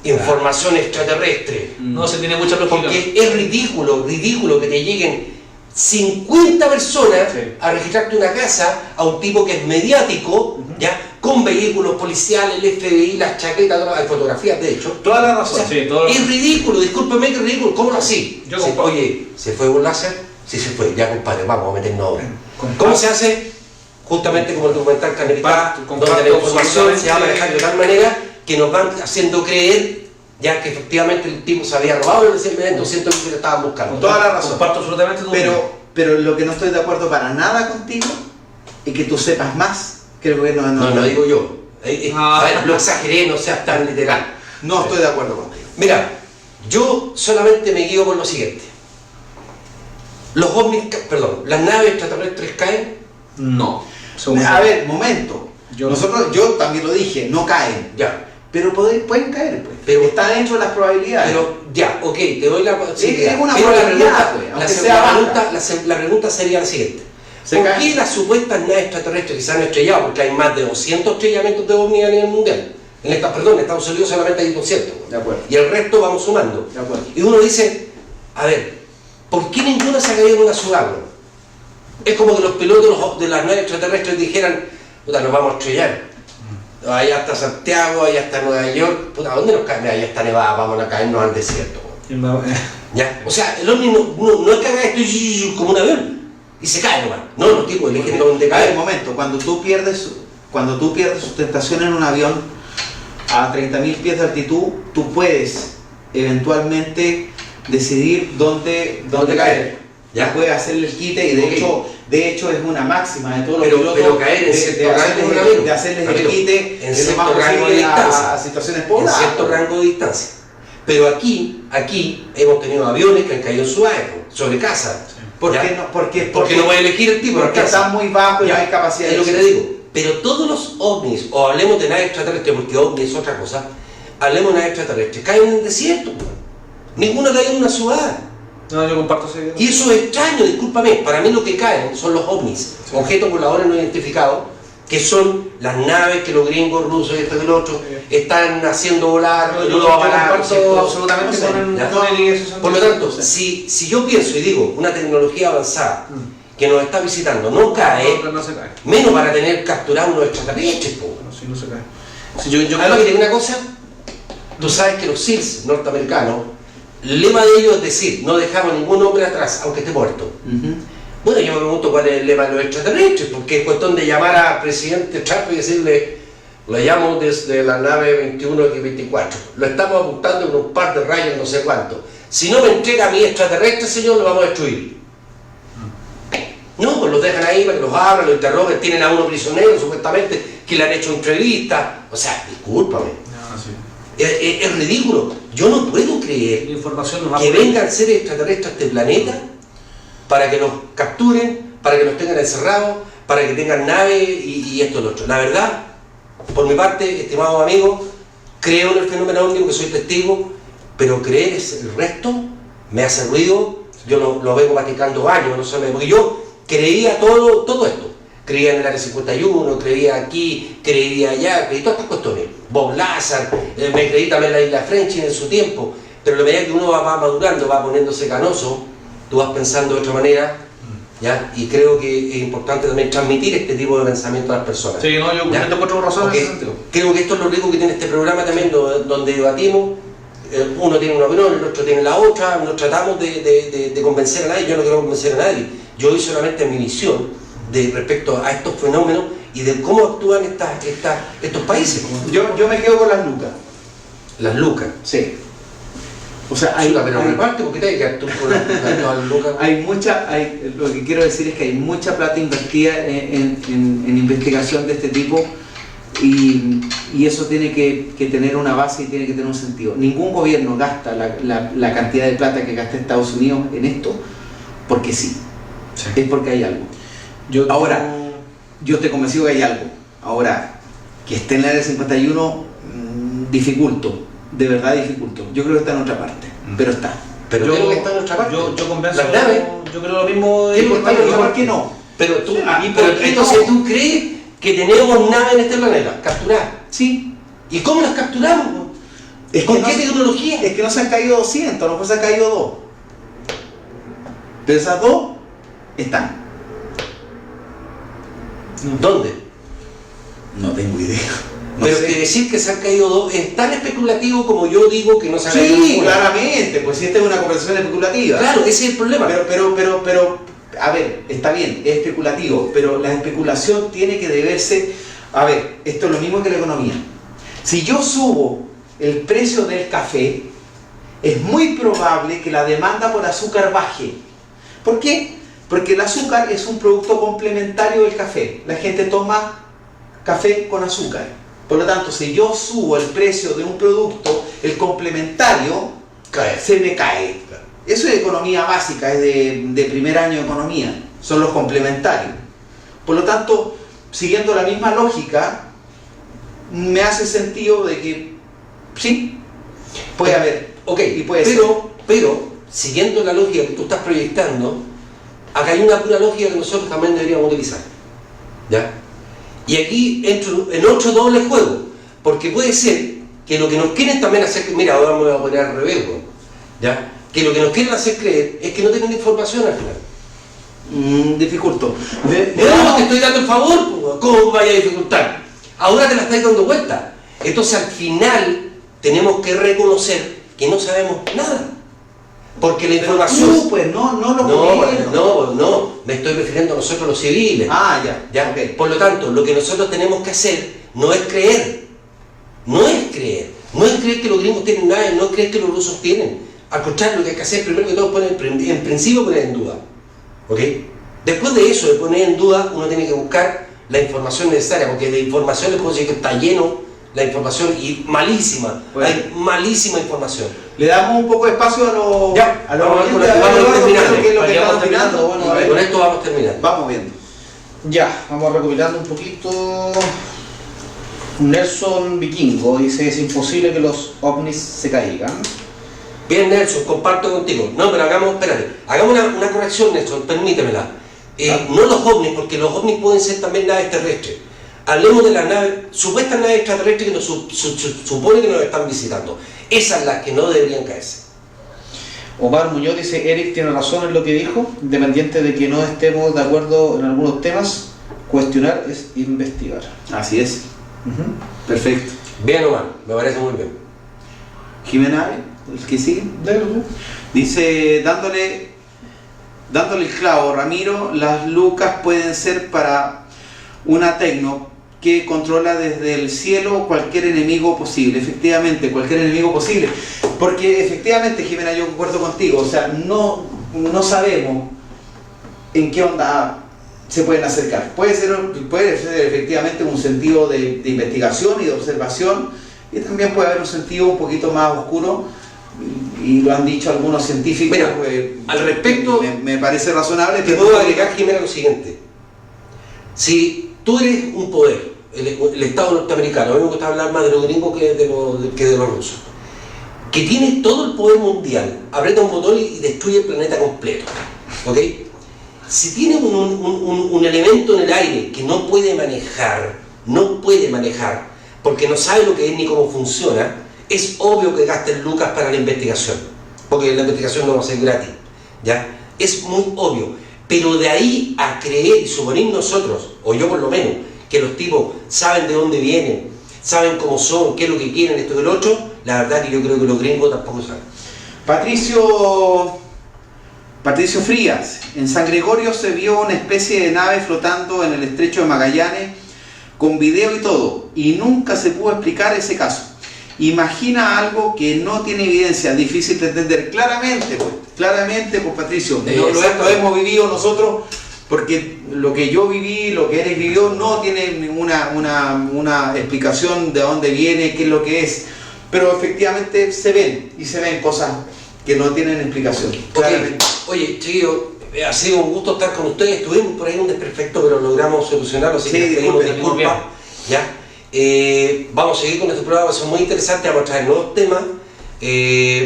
Información extraterrestre. No se tiene mucha lógica. Porque es ridículo que te lleguen 50 personas a registrarte una casa a un tipo que es mediático, ¿ya? Con vehículos policiales, el FBI, las chaquetas, todas las fotografías, de hecho. Toda la razón. O sea, es ridículo, discúlpeme que es ridículo, ¿cómo lo así? Oye, ¿se fue Bob Lazar? Sí, se fue, ya compadre, vamos a meternos ahora. ¿Cómo se hace? Justamente como el documental Carne Picada, donde la información se va a manejar de tal manera que nos van haciendo creer ya que efectivamente el tipo se había robado el elemento 115 que le estaban buscando. Toda la razón. Comparto absolutamente tu opinión. Pero lo que no estoy de acuerdo para nada contigo es que tú sepas más que el gobierno de No digo yo. A ver, lo exageré, no seas tan literal. No estoy de acuerdo contigo. Mira, yo solamente me guío por lo siguiente. Los ovnis, las naves extraterrestres caen. No. A ver, momento. Yo también lo dije, no caen. Ya. Pero pueden caer, pues. Pero está dentro de las probabilidades. Pero ya, ok, te doy la posibilidad. Es una probabilidad, pues. La pregunta sería la siguiente. ¿Por qué las supuestas naves extraterrestres que se han estrellado? Porque hay más de 200 estrellamientos de ovnis a nivel mundial. En Estados Unidos solamente hay 200. De acuerdo. Y el resto vamos sumando. De acuerdo. Y uno dice, a ver, ¿por qué ninguno se ha caído en una ciudad? Es como que los pilotos de las naves extraterrestres dijeran, puta, nos vamos a estrellar. Allá está Santiago, allá está Nueva York, puta, ¿a dónde nos caen? Allá está Nevada, vamos a caernos al desierto. ¿Ya? O sea, el ovni no es que haga esto como un avión y se cae nomás. No, los tipos eligen dónde caer. A ver, un momento, cuando tú pierdes sustentación en un avión a 30.000 pies de altitud, tú puedes eventualmente decidir dónde caer. Ya puedes hacerle el quite y de hecho es una máxima de todos los pilotos pero caer en cierto rango de hacerles el quite en cierto rango de distancia, a situaciones pobladas. En cierto rango de distancia. Pero aquí hemos tenido aviones que han caído en sobre casa. Porque no voy a elegir el tipo. Porque están muy bajos y no hay capacidad. Es lo que te digo. Pero todos los ovnis, o hablemos de naves extraterrestres, porque ovni es otra cosa, hablemos de naves extraterrestres, caen en el desierto. Ninguno cae en una ciudad. No, yo comparto ese video. Y eso es extraño, discúlpame. Para mí lo que caen son los ovnis, objetos voladores no identificados, que son las naves que los gringos, rusos y esto y lo otro están haciendo volar. Absolutamente Por lo tanto, si yo pienso y digo una tecnología avanzada que nos está visitando no cae, menos para tener capturado unos extraterrestres. No se cae. Además, que una cosa, tú sabes que los SEALs norteamericanos, el lema de ellos es decir, no dejamos ningún hombre atrás, aunque esté muerto. Bueno, yo me pregunto cuál es el lema de los extraterrestres, porque es cuestión de llamar al presidente Trump y decirle, lo llamo desde la nave 21X24, lo estamos apuntando en un par de rayos no sé cuánto. Si no me entrega a mi extraterrestre, señor, lo vamos a destruir. No, pues los dejan ahí para que los abran, los interroguen, tienen a uno prisionero supuestamente que le han hecho entrevistas. O sea, discúlpame. Es ridículo. Yo no puedo creer que vengan seres extraterrestres a este planeta para que nos capturen, para que nos tengan encerrados, para que tengan naves y esto y lo otro. La verdad, por mi parte, estimados amigos, creo en el fenómeno ovni porque soy testigo, pero creer es el resto me hace ruido. Yo lo vengo practicando años, no sé, porque yo creía todo esto. Creía en el Área 51, creía aquí, creía allá, creí todas estas cuestiones. Bob Lazar, me creí también la isla French en su tiempo, pero a medida que uno va madurando, va poniéndose canoso, tú vas pensando de otra manera, ¿ya? Y creo que es importante también transmitir este tipo de pensamiento a las personas. Sí, no, yo tengo otra razón en ese sentido. Creo que esto es lo rico que tiene este programa también, donde debatimos, uno tiene una opinión, el otro tiene la otra, no tratamos de convencer a nadie, yo no quiero convencer a nadie, yo doy solamente mi visión respecto a estos fenómenos y de cómo actúan estos países. Yo me quedo con las lucas. ¿Las lucas? Sí. O sea, pero reparte porque te hay que actuar con las lucas. Lo que quiero decir es que hay mucha plata invertida en investigación de este tipo y eso tiene que tener una base y tiene que tener un sentido. Ningún gobierno gasta la cantidad de plata que gasta Estados Unidos en esto porque sí. Es porque hay algo. Ahora, yo estoy convencido que hay algo. Ahora, que esté en la Área 51, dificulto. De verdad dificulto. Yo creo que está en otra parte, pero está. Pero yo creo que está en otra parte. Yo convenzo. Las naves. Yo creo lo mismo. ¿Por qué no? Pero entonces tú crees que tenemos naves en este planeta capturadas. Sí. ¿Y cómo las capturamos? ¿Con qué tecnología? Es que no se han caído 200, a lo mejor se han caído 2. Pero esas 2 están. ¿Dónde? No tengo idea. Pero que decir que se han caído 2 es tan especulativo como yo digo que no se han caído. Sí, claramente, pues si esta es una conversación especulativa. Claro, ese es el problema. Pero, a ver, está bien, es especulativo, pero la especulación tiene que deberse. A ver, esto es lo mismo que la economía. Si yo subo el precio del café, es muy probable que la demanda por azúcar baje. ¿Por qué? Porque el azúcar es un producto complementario del café. La gente toma café con azúcar. Por lo tanto, si yo subo el precio de un producto, el complementario se me cae. Eso es economía básica, es de primer año de economía. Son los complementarios. Por lo tanto, siguiendo la misma lógica, me hace sentido de que sí, puede haber. Ok, y puede ser. Pero, siguiendo la lógica que tú estás proyectando, acá hay una pura lógica que nosotros también deberíamos utilizar. ¿Ya? Y aquí entro en otro doble juego, porque puede ser que lo que nos quieren también hacer, mira, ahora me voy a poner al revés, ¿ya? Que lo que nos quieren hacer creer es que no tienen información al final. Dificulto. No, te estoy dando el favor, ¿cómo vaya a dificultar? Ahora te la estáis dando vuelta. Entonces al final tenemos que reconocer que no sabemos nada. Porque la información... Tú, pues, no, me estoy refiriendo a nosotros los civiles. Ya. Okay. Por lo tanto, lo que nosotros tenemos que hacer no es creer. No es creer que los gringos tienen nada, no es creer que los rusos tienen. Al contrario, lo que hay que hacer primero que todo es en principio poner en duda. ¿Ok? Después de eso, de poner en duda, uno tiene que buscar la información necesaria, porque de información les puedo decir que está lleno la información y malísima. Bueno. Hay malísima información. Le damos un poco de espacio a los... Vamos terminando. Con esto vamos terminando. Vamos viendo. Ya, vamos recopilando un poquito. Nelson Vikingo dice: es imposible que los ovnis se caigan. Bien, Nelson, comparto contigo. No, pero hagamos una corrección, Nelson, permítemela. No los ovnis, porque los ovnis pueden ser también naves terrestres. Hablemos de las naves, supuestas naves extraterrestres que nos supone que nos están visitando. Esas las que no deberían caerse. Omar Muñoz dice: Eric tiene razón en lo que dijo, independiente de que no estemos de acuerdo en algunos temas, cuestionar es investigar. Así es. Perfecto. Bien, Omar, me parece muy bien. Jimena, el que sigue, dice, dándole el clavo, Ramiro, las lucas pueden ser para una tecno que controla desde el cielo cualquier enemigo posible. Efectivamente, cualquier enemigo posible. Porque efectivamente, Jimena, yo concuerdo contigo, o sea, no sabemos en qué onda se pueden acercar. Puede ser efectivamente un sentido de investigación y de observación, y también puede haber un sentido un poquito más oscuro, y lo han dicho algunos científicos. Mira, al respecto, me parece razonable. Te puedo agregar, Jimena, lo siguiente. Si tú eres un poder, el Estado norteamericano, a mí me gusta hablar más de los gringos que de los rusos, que tiene todo el poder mundial, aprieta un botón y destruye el planeta completo, ¿ok? Si tiene un elemento en el aire que no puede manejar, porque no sabe lo que es ni cómo funciona, es obvio que gasten lucas para la investigación, porque la investigación no va a ser gratis, ¿ya? Es muy obvio, pero de ahí a creer y suponer nosotros, o yo por lo menos, que los tipos saben de dónde vienen, saben cómo son, qué es lo que quieren, esto y lo otro, la verdad que yo creo que los gringos tampoco saben. Patricio Frías, en San Gregorio se vio una especie de nave flotando en el estrecho de Magallanes con video y todo, y nunca se pudo explicar ese caso. Imagina algo que no tiene evidencia, difícil de entender. Claramente, pues Patricio, lo hemos vivido nosotros, porque lo que yo viví, lo que Eric vivió, no tiene ninguna una explicación de dónde viene, qué es lo que es, pero efectivamente se ven cosas que no tienen explicación. Oye, chiquillos, ha sido un gusto estar con ustedes. Tuvimos por ahí un desperfecto, pero logramos solucionarlo, así que les pedimos disculpas. ¿Ya? Vamos a seguir con este programa, va a ser muy interesante, vamos a traer nuevos temas.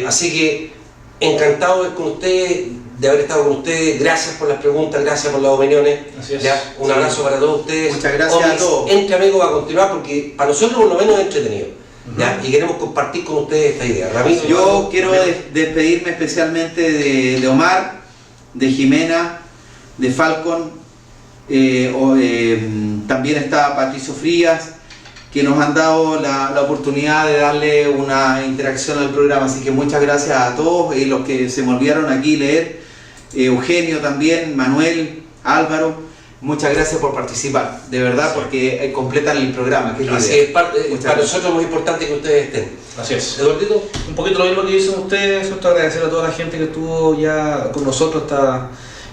Así que encantado de estar con ustedes, de haber estado con ustedes. Gracias por las preguntas, gracias por las opiniones. ¿Ya? Un abrazo para todos ustedes. Muchas gracias a todos. Entre amigos va a continuar, porque para nosotros por lo menos es entretenido. ¿Ya? Y queremos compartir con ustedes esta idea. Ramiro, yo quiero despedirme especialmente de Omar, de Jimena, de Falcon, también está Patricio Frías, que nos han dado la oportunidad de darle una interacción al programa, así que muchas gracias a todos, y los que se me olvidaron aquí leer, Eugenio también, Manuel, Álvaro. Muchas gracias por participar, de verdad, porque completan el programa, que es la idea. Para nosotros es muy importante que ustedes estén. Así es. Eduardito. Un poquito lo mismo que dicen ustedes, agradecer a toda la gente que estuvo ya con nosotros,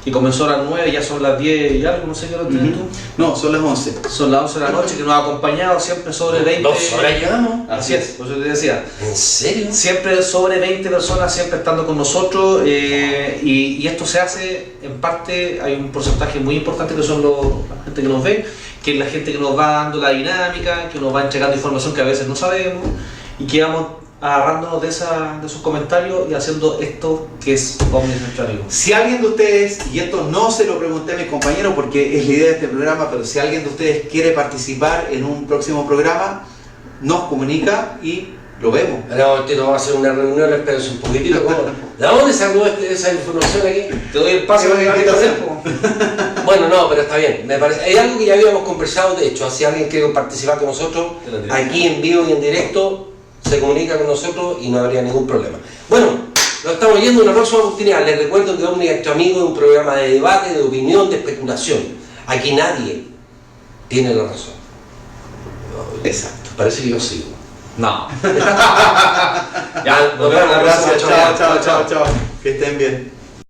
que comenzó a las 9, ya son las 10 y algo, no sé qué hora tienes tú. No, son las 11. Son las 11 de la noche, que nos ha acompañado siempre sobre 20. 2 horas llevamos. Así es, por eso te decía. ¿En serio? Siempre sobre 20 personas, siempre estando con nosotros, y esto se hace, en parte, hay un porcentaje muy importante que son la gente que nos ve, que es la gente que nos va dando la dinámica, que nos va entregando información que a veces no sabemos, y que vamos agarrándonos de sus comentarios y haciendo esto que es OVNIS nuestro amigo. Si alguien de ustedes, y esto no se lo pregunté a mis compañeros porque es la idea de este programa, pero si alguien de ustedes quiere participar en un próximo programa, nos comunica y lo vemos. No, vamos a hacer una reunión, espérense un poquitito. ¿De dónde sacó esa información aquí? Te doy el paso para que Bueno, no, pero está bien. Me parece, hay algo que ya habíamos conversado, de hecho, si alguien quiere participar con nosotros, aquí en vivo y en directo, se comunica con nosotros y no habría ningún problema. Bueno, nos estamos yendo a una próxima oportunidad. Les recuerdo que Omni Nuestro Amigo es un programa de debate, de opinión, de especulación. Aquí nadie tiene la razón. Exacto. Parece que yo sigo. No. Ya, nos vemos. Gracias. Chao. Que estén bien.